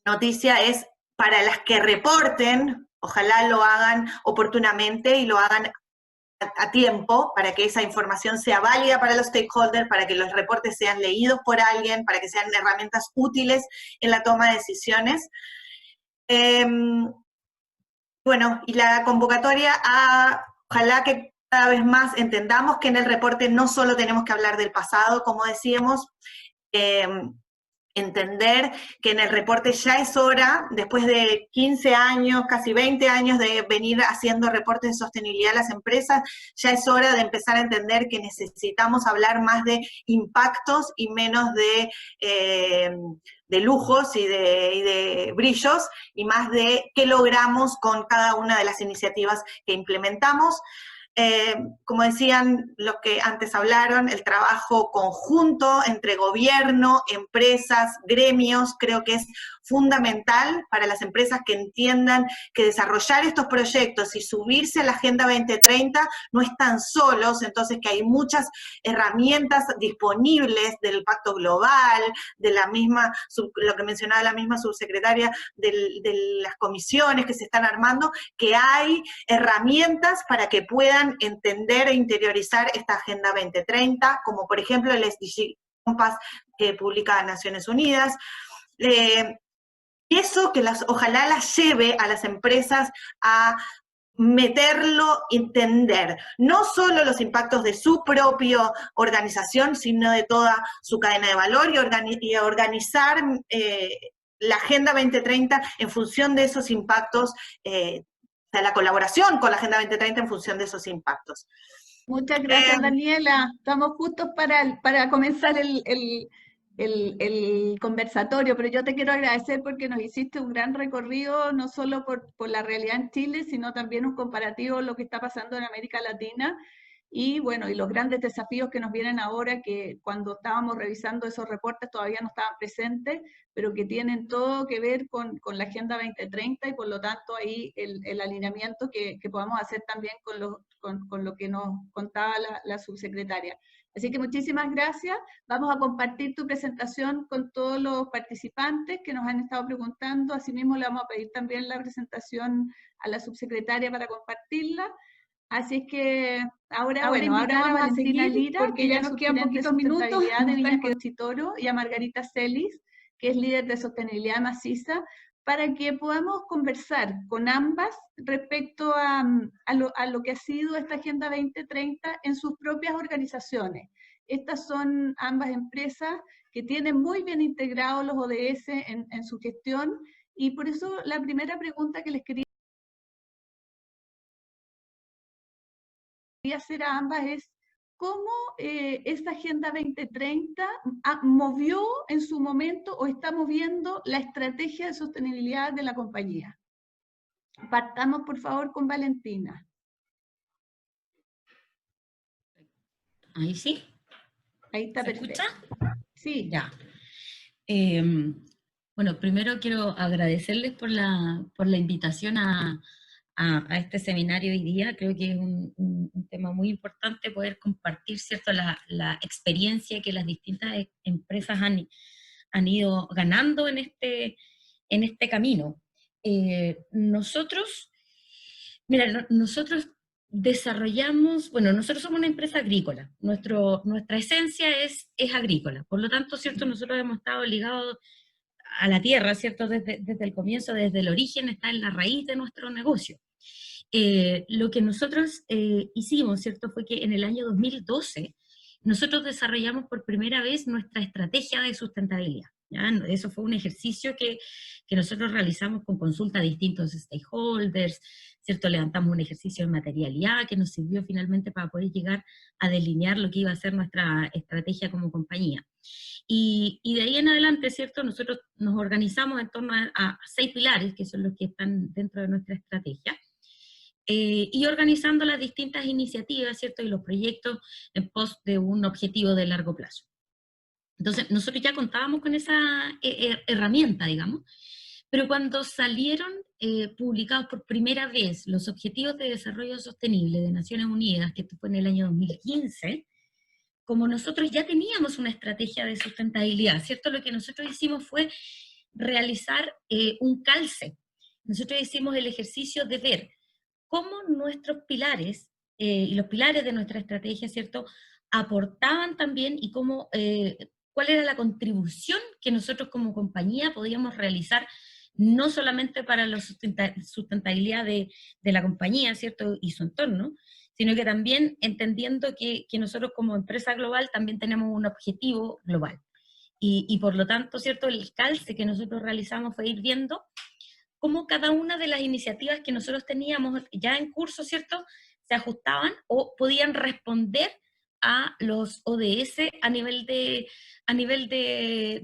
noticia es, para las que reporten, ojalá lo hagan oportunamente y lo hagan a tiempo, para que esa información sea válida para los stakeholders, para que los reportes sean leídos por alguien, para que sean herramientas útiles en la toma de decisiones. Bueno, y la convocatoria ojalá que cada vez más entendamos que en el reporte no solo tenemos que hablar del pasado, como decíamos, entender que en el reporte ya es hora, después de 15 años, casi 20 años de venir haciendo reportes de sostenibilidad a las empresas, ya es hora de empezar a entender que necesitamos hablar más de impactos y menos de lujos y de brillos, y más de qué logramos con cada una de las iniciativas que implementamos. Como decían los que antes hablaron, el trabajo conjunto entre gobierno, empresas, gremios, creo que es fundamental para las empresas que entiendan que desarrollar estos proyectos y subirse a la Agenda 2030 no están solos, entonces que hay muchas herramientas disponibles del Pacto Global, de la misma, lo que mencionaba la misma subsecretaria, de las comisiones que se están armando, que hay herramientas para que puedan entender e interiorizar esta Agenda 2030, como por ejemplo el SDG Compass que publica Naciones Unidas. Eso que ojalá las lleve a las empresas a meterlo, entender, no solo los impactos de su propia organización, sino de toda su cadena de valor, y organizar la Agenda 2030 en función de esos impactos, la colaboración con la Agenda 2030 en función de esos impactos. Muchas gracias, Daniela. Estamos justos para comenzar el conversatorio, pero yo te quiero agradecer porque nos hiciste un gran recorrido, no solo por la realidad en Chile, sino también un comparativo de lo que está pasando en América Latina, y bueno, y los grandes desafíos que nos vienen ahora, que cuando estábamos revisando esos reportes todavía no estaban presentes, pero que tienen todo que ver con la Agenda 2030, y por lo tanto ahí el alineamiento que podamos hacer también con lo que nos contaba la subsecretaria. Así que muchísimas gracias. Vamos a compartir tu presentación con todos los participantes que nos han estado preguntando. Asimismo, le vamos a pedir también la presentación a la subsecretaria para compartirla. Así es que ahora vamos a Valentina Lira, porque ya nos quedan poquitos minutos, de Viña Conchitoro, y a Margarita Celis, que es líder de sostenibilidad maciza, para que podamos conversar con ambas respecto a lo que ha sido esta Agenda 2030 en sus propias organizaciones. Estas son ambas empresas que tienen muy bien integrados los ODS en su gestión, y por eso la primera pregunta que les quería hacer a ambas es: ¿cómo esta Agenda 2030 movió en su momento o está moviendo la estrategia de sostenibilidad de la compañía? Partamos, por favor, con Valentina. Ahí sí. Ahí está, ¿Se perfecto. escucha? Sí. Ya. Bueno, primero quiero agradecerles por la invitación a este seminario hoy día. Creo que es un tema muy importante poder compartir, ¿cierto?, la experiencia que las distintas empresas han ido ganando en este camino. Nosotros desarrollamos, bueno, nosotros somos una empresa agrícola, nuestra esencia es agrícola, por lo tanto, ¿cierto?, nosotros hemos estado ligados a la tierra, ¿cierto?, desde el comienzo, desde el origen, está en la raíz de nuestro negocio. Lo que nosotros hicimos, ¿cierto?, fue que en el año 2012 nosotros desarrollamos por primera vez nuestra estrategia de sustentabilidad. ¿Ya? Eso fue un ejercicio que nosotros realizamos con consulta a distintos stakeholders, ¿cierto? Levantamos un ejercicio de materialidad que nos sirvió finalmente para poder llegar a delinear lo que iba a ser nuestra estrategia como compañía. Y de ahí en adelante, ¿cierto?, nosotros nos organizamos en torno a 6 pilares, que son los que están dentro de nuestra estrategia, y organizando las distintas iniciativas, ¿cierto?, y los proyectos en pos de un objetivo de largo plazo. Entonces, nosotros ya contábamos con esa herramienta, digamos, pero cuando salieron publicados por primera vez los Objetivos de Desarrollo Sostenible de Naciones Unidas, que esto fue en el año 2015, como nosotros ya teníamos una estrategia de sustentabilidad, ¿cierto?, lo que nosotros hicimos fue realizar un calce. Nosotros hicimos el ejercicio de ver cómo nuestros pilares y los pilares de nuestra estrategia, ¿cierto?, aportaban también, y cómo, cuál era la contribución que nosotros como compañía podíamos realizar, no solamente para la sustentabilidad de la compañía, ¿cierto?, y su entorno, sino que también entendiendo que nosotros como empresa global también tenemos un objetivo global. Y por lo tanto, ¿cierto?, el calce que nosotros realizamos fue ir viendo cómo cada una de las iniciativas que nosotros teníamos ya en curso, ¿cierto?, se ajustaban o podían responder a los ODS a nivel de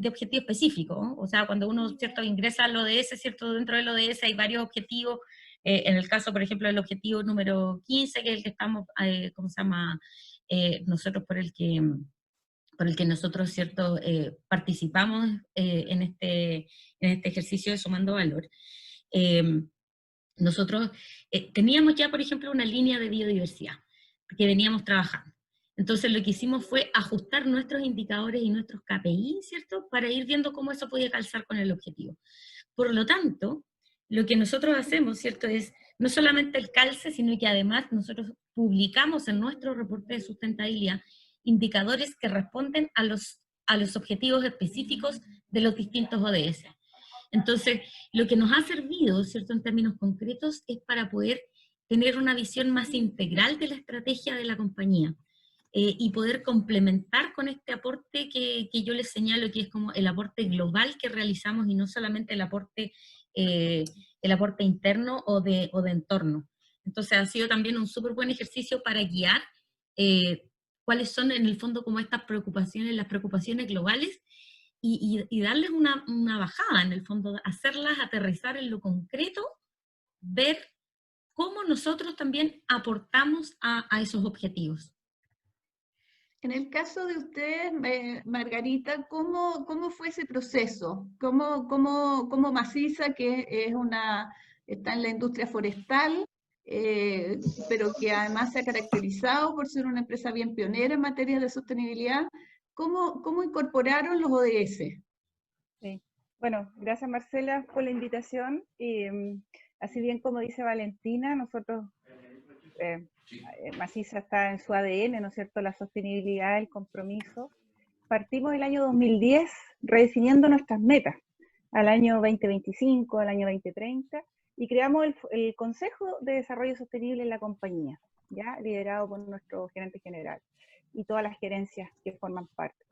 objetivo específico, ¿no? O sea, cuando uno, ¿cierto?, ingresa al ODS, ¿cierto?, dentro del ODS hay varios objetivos. En el caso, por ejemplo, del objetivo número 15, que es el que estamos, ¿cómo se llama?, nosotros por el que nosotros, ¿cierto?, participamos en este ejercicio de Sumando Valor. Nosotros teníamos ya, por ejemplo, una línea de biodiversidad que veníamos trabajando. Entonces lo que hicimos fue ajustar nuestros indicadores y nuestros KPI, ¿cierto?, para ir viendo cómo eso podía calzar con el objetivo. Por lo tanto, lo que nosotros hacemos, ¿cierto?, es no solamente el calce, sino que además nosotros publicamos en nuestro reporte de sustentabilidad indicadores que responden a los objetivos específicos de los distintos ODS. Entonces, lo que nos ha servido, ¿cierto?, en términos concretos, es para poder tener una visión más integral de la estrategia de la compañía y poder complementar con este aporte que yo les señalo, que es como el aporte global que realizamos y no solamente el aporte interno o de entorno. Entonces, ha sido también un súper buen ejercicio para guiar cuáles son en el fondo como estas preocupaciones, las preocupaciones globales, y darles una bajada en el fondo, hacerlas aterrizar en lo concreto, ver cómo nosotros también aportamos a esos objetivos. En el caso de ustedes, Margarita, ¿cómo fue ese proceso? ¿Cómo Maciza, que está en la industria forestal, pero que además se ha caracterizado por ser una empresa bien pionera en materia de sostenibilidad, ¿cómo incorporaron los ODS? Sí. Bueno, gracias Marcela por la invitación. Y así bien como dice Valentina, nosotros, Maciza está en su ADN, ¿no es cierto?, la sostenibilidad, el compromiso. Partimos el año 2010 redefiniendo nuestras metas al año 2025, al año 2030, y creamos el Consejo de Desarrollo Sostenible en la compañía, ya liderado por nuestro gerente general y todas las gerencias que forman parte.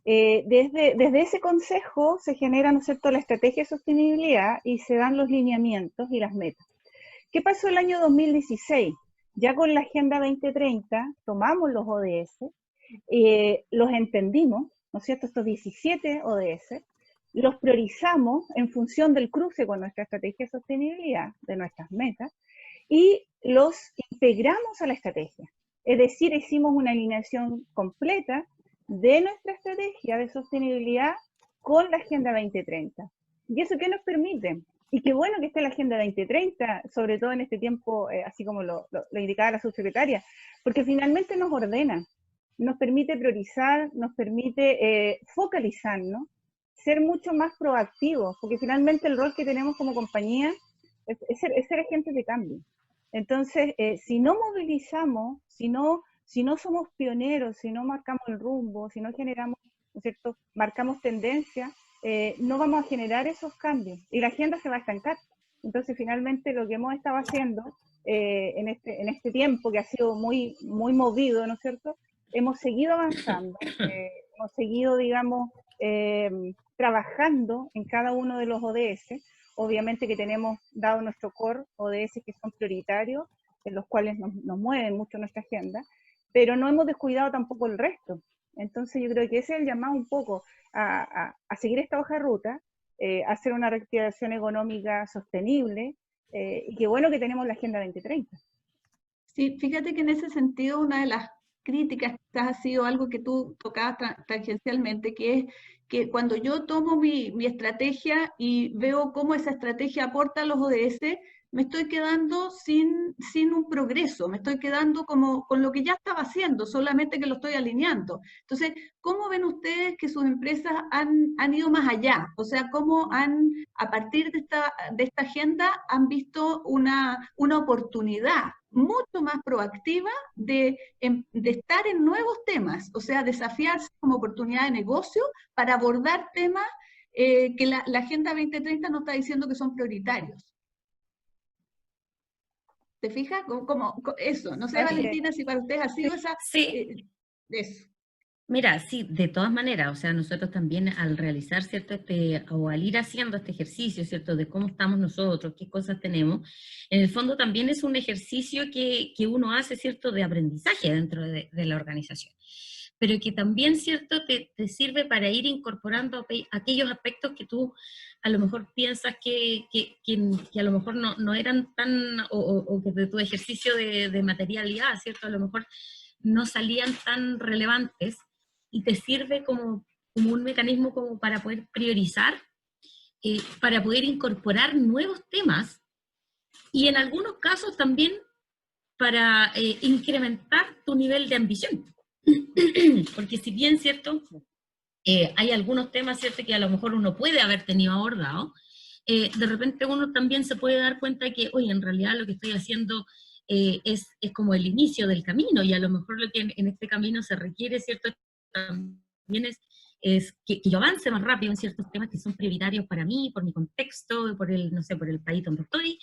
Desde ese consejo se genera, ¿no es cierto?, la estrategia de sostenibilidad y se dan los lineamientos y las metas. ¿Qué pasó el año 2016? Ya con la Agenda 2030 tomamos los ODS, los entendimos, ¿no es cierto?, estos 17 ODS, los priorizamos en función del cruce con nuestra estrategia de sostenibilidad, de nuestras metas, y los integramos a la estrategia. Es decir, hicimos una alineación completa de nuestra estrategia de sostenibilidad con la Agenda 2030. ¿Y eso qué nos permite? Y qué bueno que esté la Agenda 2030, sobre todo en este tiempo, así como lo indicaba la subsecretaria, porque finalmente nos ordena, nos permite priorizar, nos permite focalizarnos, ser mucho más proactivos, porque finalmente el rol que tenemos como compañía es ser agentes de cambio. Entonces, si no movilizamos, si no somos pioneros, si no marcamos el rumbo, si no generamos, ¿no es cierto?, marcamos tendencia, no vamos a generar esos cambios y la agenda se va a estancar. Entonces, finalmente, lo que hemos estado haciendo en este tiempo que ha sido muy, muy movido, ¿no es cierto?, hemos seguido avanzando, hemos seguido, digamos, trabajando en cada uno de los ODS. Obviamente que tenemos dado nuestro core ODS que son prioritarios, en los cuales nos mueven mucho nuestra agenda, pero no hemos descuidado tampoco el resto. Entonces yo creo que ese es el llamado un poco a seguir esta hoja de ruta, hacer una reactivación económica sostenible, y qué bueno que tenemos la Agenda 2030. Sí, fíjate que en ese sentido una de las críticas quizás ha sido algo que tú tocabas tangencialmente, que es que cuando yo tomo mi estrategia y veo cómo esa estrategia aporta a los ODS, me estoy quedando sin un progreso, me estoy quedando como con lo que ya estaba haciendo, solamente que lo estoy alineando. Entonces, ¿cómo ven ustedes que sus empresas han ido más allá? O sea, ¿cómo a partir de esta agenda, han visto una oportunidad mucho más proactiva de estar en nuevos temas, o sea, desafiarse como oportunidad de negocio para abordar temas que la Agenda 2030 no está diciendo que son prioritarios? ¿Te fijas? Como eso, no sé, Valentina, si para ustedes ha sido esa... Sí. Eso. Mira, sí, de todas maneras, o sea, nosotros también al realizar, ¿cierto?, o al ir haciendo este ejercicio, ¿cierto?, de cómo estamos nosotros, qué cosas tenemos, en el fondo también es un ejercicio que uno hace, ¿cierto?, de aprendizaje dentro de la organización, pero que también, ¿cierto?, te sirve para ir incorporando aquellos aspectos que tú a lo mejor piensas que a lo mejor no eran tan, o que de tu ejercicio de materialidad, ¿cierto?, a lo mejor no salían tan relevantes, y te sirve como un mecanismo como para poder priorizar, para poder incorporar nuevos temas, y en algunos casos también para incrementar tu nivel de ambición. Porque si bien, ¿cierto?, hay algunos temas, ¿cierto?, que a lo mejor uno puede haber tenido abordado, de repente uno también se puede dar cuenta de que, oye, en realidad lo que estoy haciendo es como el inicio del camino, y a lo mejor lo que en este camino se requiere, ¿cierto?, también es que yo avance más rápido en ciertos temas que son prioritarios para mí, por mi contexto, por el, no sé, por el país donde estoy,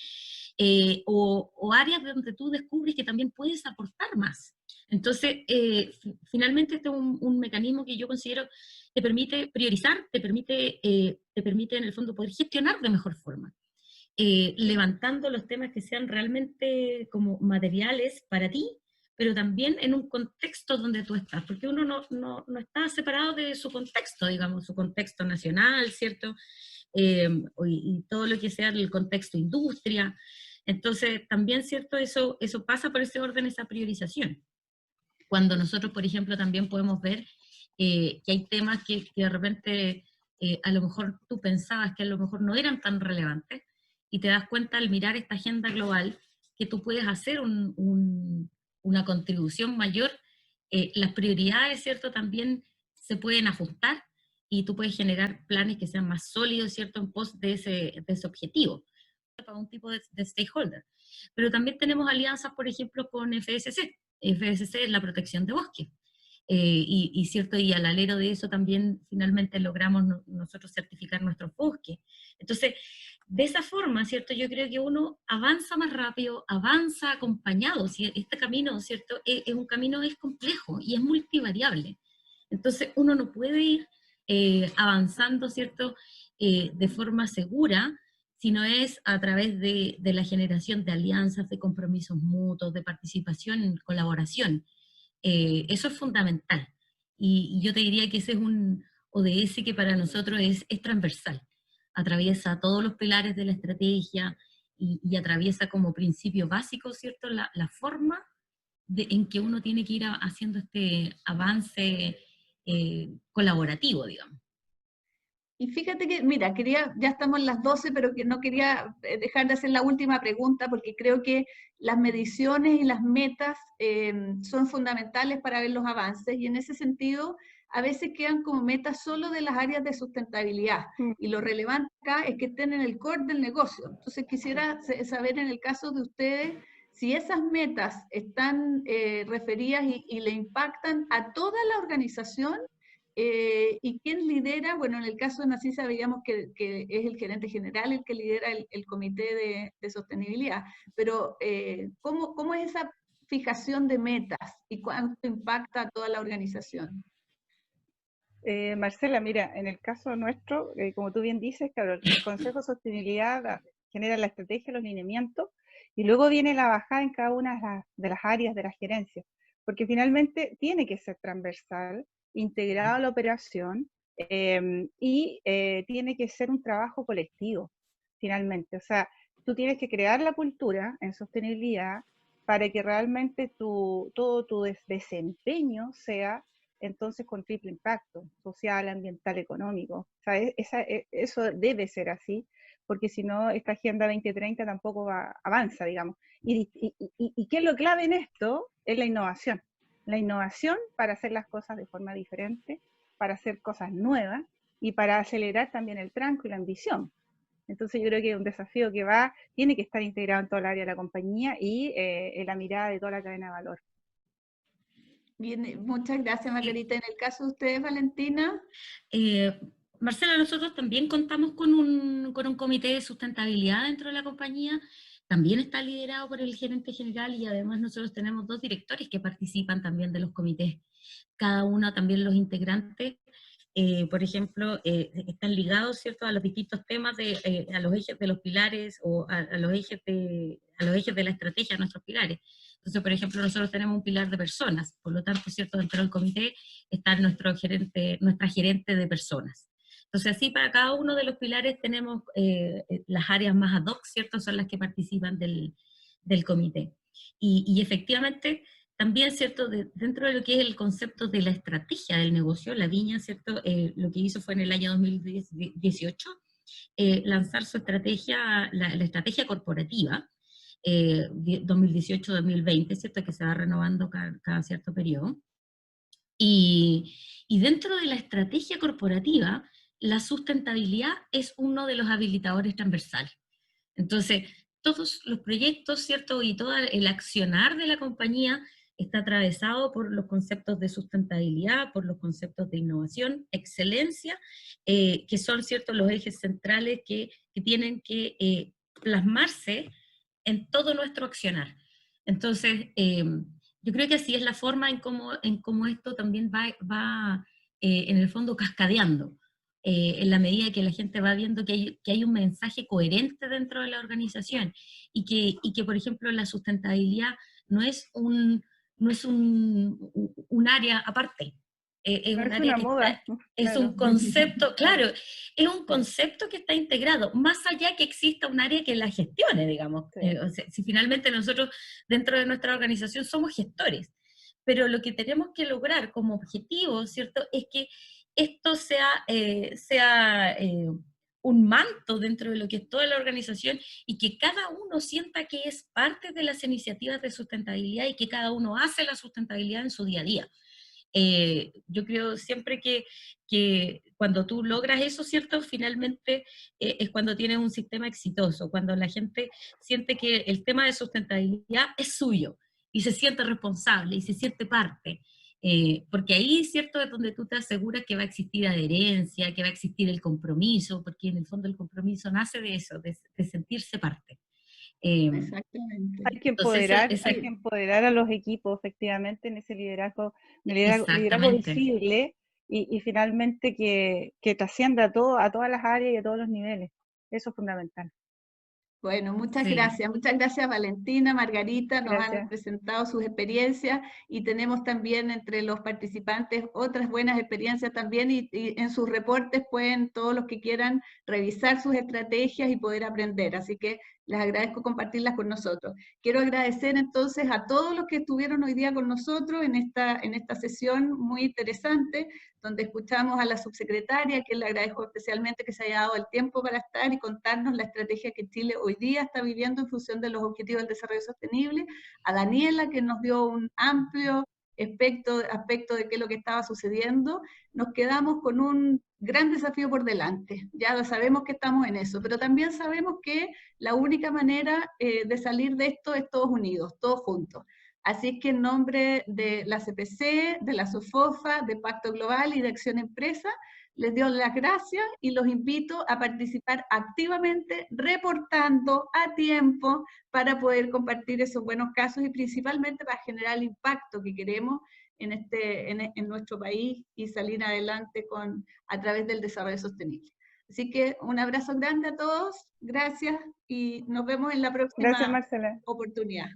o áreas donde tú descubres que también puedes aportar más. Entonces, finalmente este es un mecanismo que yo considero te permite priorizar, te permite en el fondo poder gestionar de mejor forma, levantando los temas que sean realmente como materiales para ti, pero también en un contexto donde tú estás, porque uno no está separado de su contexto, digamos, su contexto nacional, ¿cierto? Y todo lo que sea el contexto industria. Entonces, también, ¿cierto? Eso pasa por ese orden, esa priorización. Cuando nosotros, por ejemplo, también podemos ver que hay temas que de repente a lo mejor tú pensabas que a lo mejor no eran tan relevantes, y te das cuenta al mirar esta agenda global que tú puedes hacer una contribución mayor, las prioridades, ¿cierto? También se pueden ajustar y tú puedes generar planes que sean más sólidos, ¿cierto? En pos de ese objetivo, para un tipo de stakeholder. Pero también tenemos alianzas, por ejemplo, con FSC. FSC es la protección de bosques. ¿Cierto? Y al alero de eso también finalmente logramos nosotros certificar nuestros bosques. Entonces, de esa forma, ¿cierto? Yo creo que uno avanza más rápido, avanza acompañado. ¿Sí? Este camino, ¿cierto? Es un camino, es complejo y es multivariable. Entonces, uno no puede ir avanzando, ¿cierto? De forma segura, sino es a través de la generación de alianzas, de compromisos mutuos, de participación en colaboración. Eso es fundamental. Y yo te diría que ese es un ODS que para nosotros es transversal. Atraviesa todos los pilares de la estrategia y atraviesa como principio básico, ¿cierto?, la forma en que uno tiene que ir haciendo este avance colaborativo, digamos. Y fíjate que, mira, ya estamos en las 12, pero que no quería dejar de hacer la última pregunta, porque creo que las mediciones y las metas son fundamentales para ver los avances, y en ese sentido, a veces quedan como metas solo de las áreas de sustentabilidad, y lo relevante acá es que estén en el core del negocio. Entonces quisiera saber, en el caso de ustedes, si esas metas están referidas y le impactan a toda la organización. ¿Y quién lidera? Bueno, en el caso de Narcisa veíamos que es el gerente general el que lidera el comité de sostenibilidad, pero ¿cómo es esa fijación de metas y cuánto impacta a toda la organización? Marcela, mira, en el caso nuestro, como tú bien dices, claro, el Consejo de Sostenibilidad genera la estrategia, los lineamientos, y luego viene la bajada en cada una de las áreas de la gerencia, porque finalmente tiene que ser transversal, integrado a la operación, y tiene que ser un trabajo colectivo, finalmente. O sea, tú tienes que crear la cultura en sostenibilidad para que realmente todo tu desempeño sea entonces con triple impacto, social, ambiental, económico. O sea, eso debe ser así, porque si no, esta Agenda 2030 tampoco avanza, digamos. ¿Y qué es lo clave en esto? Es la innovación. La innovación para hacer las cosas de forma diferente, para hacer cosas nuevas y para acelerar también el tranco y la ambición. Entonces yo creo que es un desafío que tiene que estar integrado en toda el área de la compañía y en la mirada de toda la cadena de valor. Bien, muchas gracias, Margarita. En el caso de ustedes, Valentina. Marcela, nosotros también contamos con un comité de sustentabilidad dentro de la compañía. También está liderado por el gerente general, y además nosotros tenemos 2 directores que participan también de los comités. Cada uno, también los integrantes, por ejemplo, están ligados, ¿cierto?, a los distintos temas, a los ejes de los pilares, o a los ejes de la estrategia, nuestros pilares. Entonces, por ejemplo, nosotros tenemos un pilar de personas, por lo tanto, ¿cierto?, dentro del comité está nuestra gerente de personas. Entonces, así para cada uno de los pilares tenemos las áreas más ad hoc, ¿cierto?, son las que participan del comité. Y efectivamente, también, ¿cierto?, dentro de lo que es el concepto de la estrategia del negocio, la Viña, ¿cierto?, lo que hizo fue en el año 2018 lanzar su estrategia, la estrategia corporativa, 2018-2020, ¿cierto?, que se va renovando cada cierto periodo. Y dentro de la estrategia corporativa, la sustentabilidad es uno de los habilitadores transversales. Entonces, todos los proyectos, ¿cierto?, y todo el accionar de la compañía está atravesado por los conceptos de sustentabilidad, por los conceptos de innovación, excelencia, que son, ¿cierto?, los ejes centrales que tienen que plasmarse en todo nuestro accionar. Entonces, yo creo que así es la forma en cómo esto también va en el fondo cascadeando, en la medida que la gente va viendo que hay un mensaje coherente dentro de la organización, y que, por ejemplo, la sustentabilidad no es un área aparte. Es un área que moda. es un concepto, claro, es un concepto que está integrado, más allá que exista un área que la gestione, digamos. Sí. O sea, si finalmente nosotros dentro de nuestra organización somos gestores, pero lo que tenemos que lograr como objetivo, ¿cierto?, es que esto sea un manto dentro de lo que es toda la organización y que cada uno sienta que es parte de las iniciativas de sustentabilidad y que cada uno hace la sustentabilidad en su día a día. Yo creo siempre que cuando tú logras eso, ¿cierto? Finalmente es cuando tienes un sistema exitoso, cuando la gente siente que el tema de sustentabilidad es suyo y se siente responsable y se siente parte. Porque ahí, ¿cierto?, es donde tú te aseguras que va a existir adherencia, que va a existir el compromiso, porque en el fondo el compromiso nace de eso, de sentirse parte. Exactamente. Hay que empoderar a los equipos, efectivamente, en ese liderazgo visible y finalmente que trascienda a todas las áreas y a todos los niveles. Eso es fundamental. Bueno, muchas gracias Valentina, Margarita, nos han presentado sus experiencias y tenemos también entre los participantes otras buenas experiencias también y en sus reportes pueden todos los que quieran revisar sus estrategias y poder aprender, así que les agradezco compartirlas con nosotros. Quiero agradecer entonces a todos los que estuvieron hoy día con nosotros en esta sesión muy interesante, donde escuchamos a la subsecretaria, que le agradezco especialmente que se haya dado el tiempo para estar y contarnos la estrategia que Chile hoy día está viviendo en función de los objetivos del desarrollo sostenible, a Daniela, que nos dio un amplio aspecto de qué es lo que estaba sucediendo. Nos quedamos con un gran desafío por delante, ya sabemos que estamos en eso, pero también sabemos que la única manera de salir de esto es todos unidos, todos juntos. Así es que en nombre de la CPC, de la SOFOFA, de Pacto Global y de Acción Empresa, les doy las gracias y los invito a participar activamente, reportando a tiempo para poder compartir esos buenos casos y principalmente para generar el impacto que queremos en nuestro país y salir adelante a través del desarrollo sostenible. Así que un abrazo grande a todos, gracias y nos vemos en la próxima oportunidad.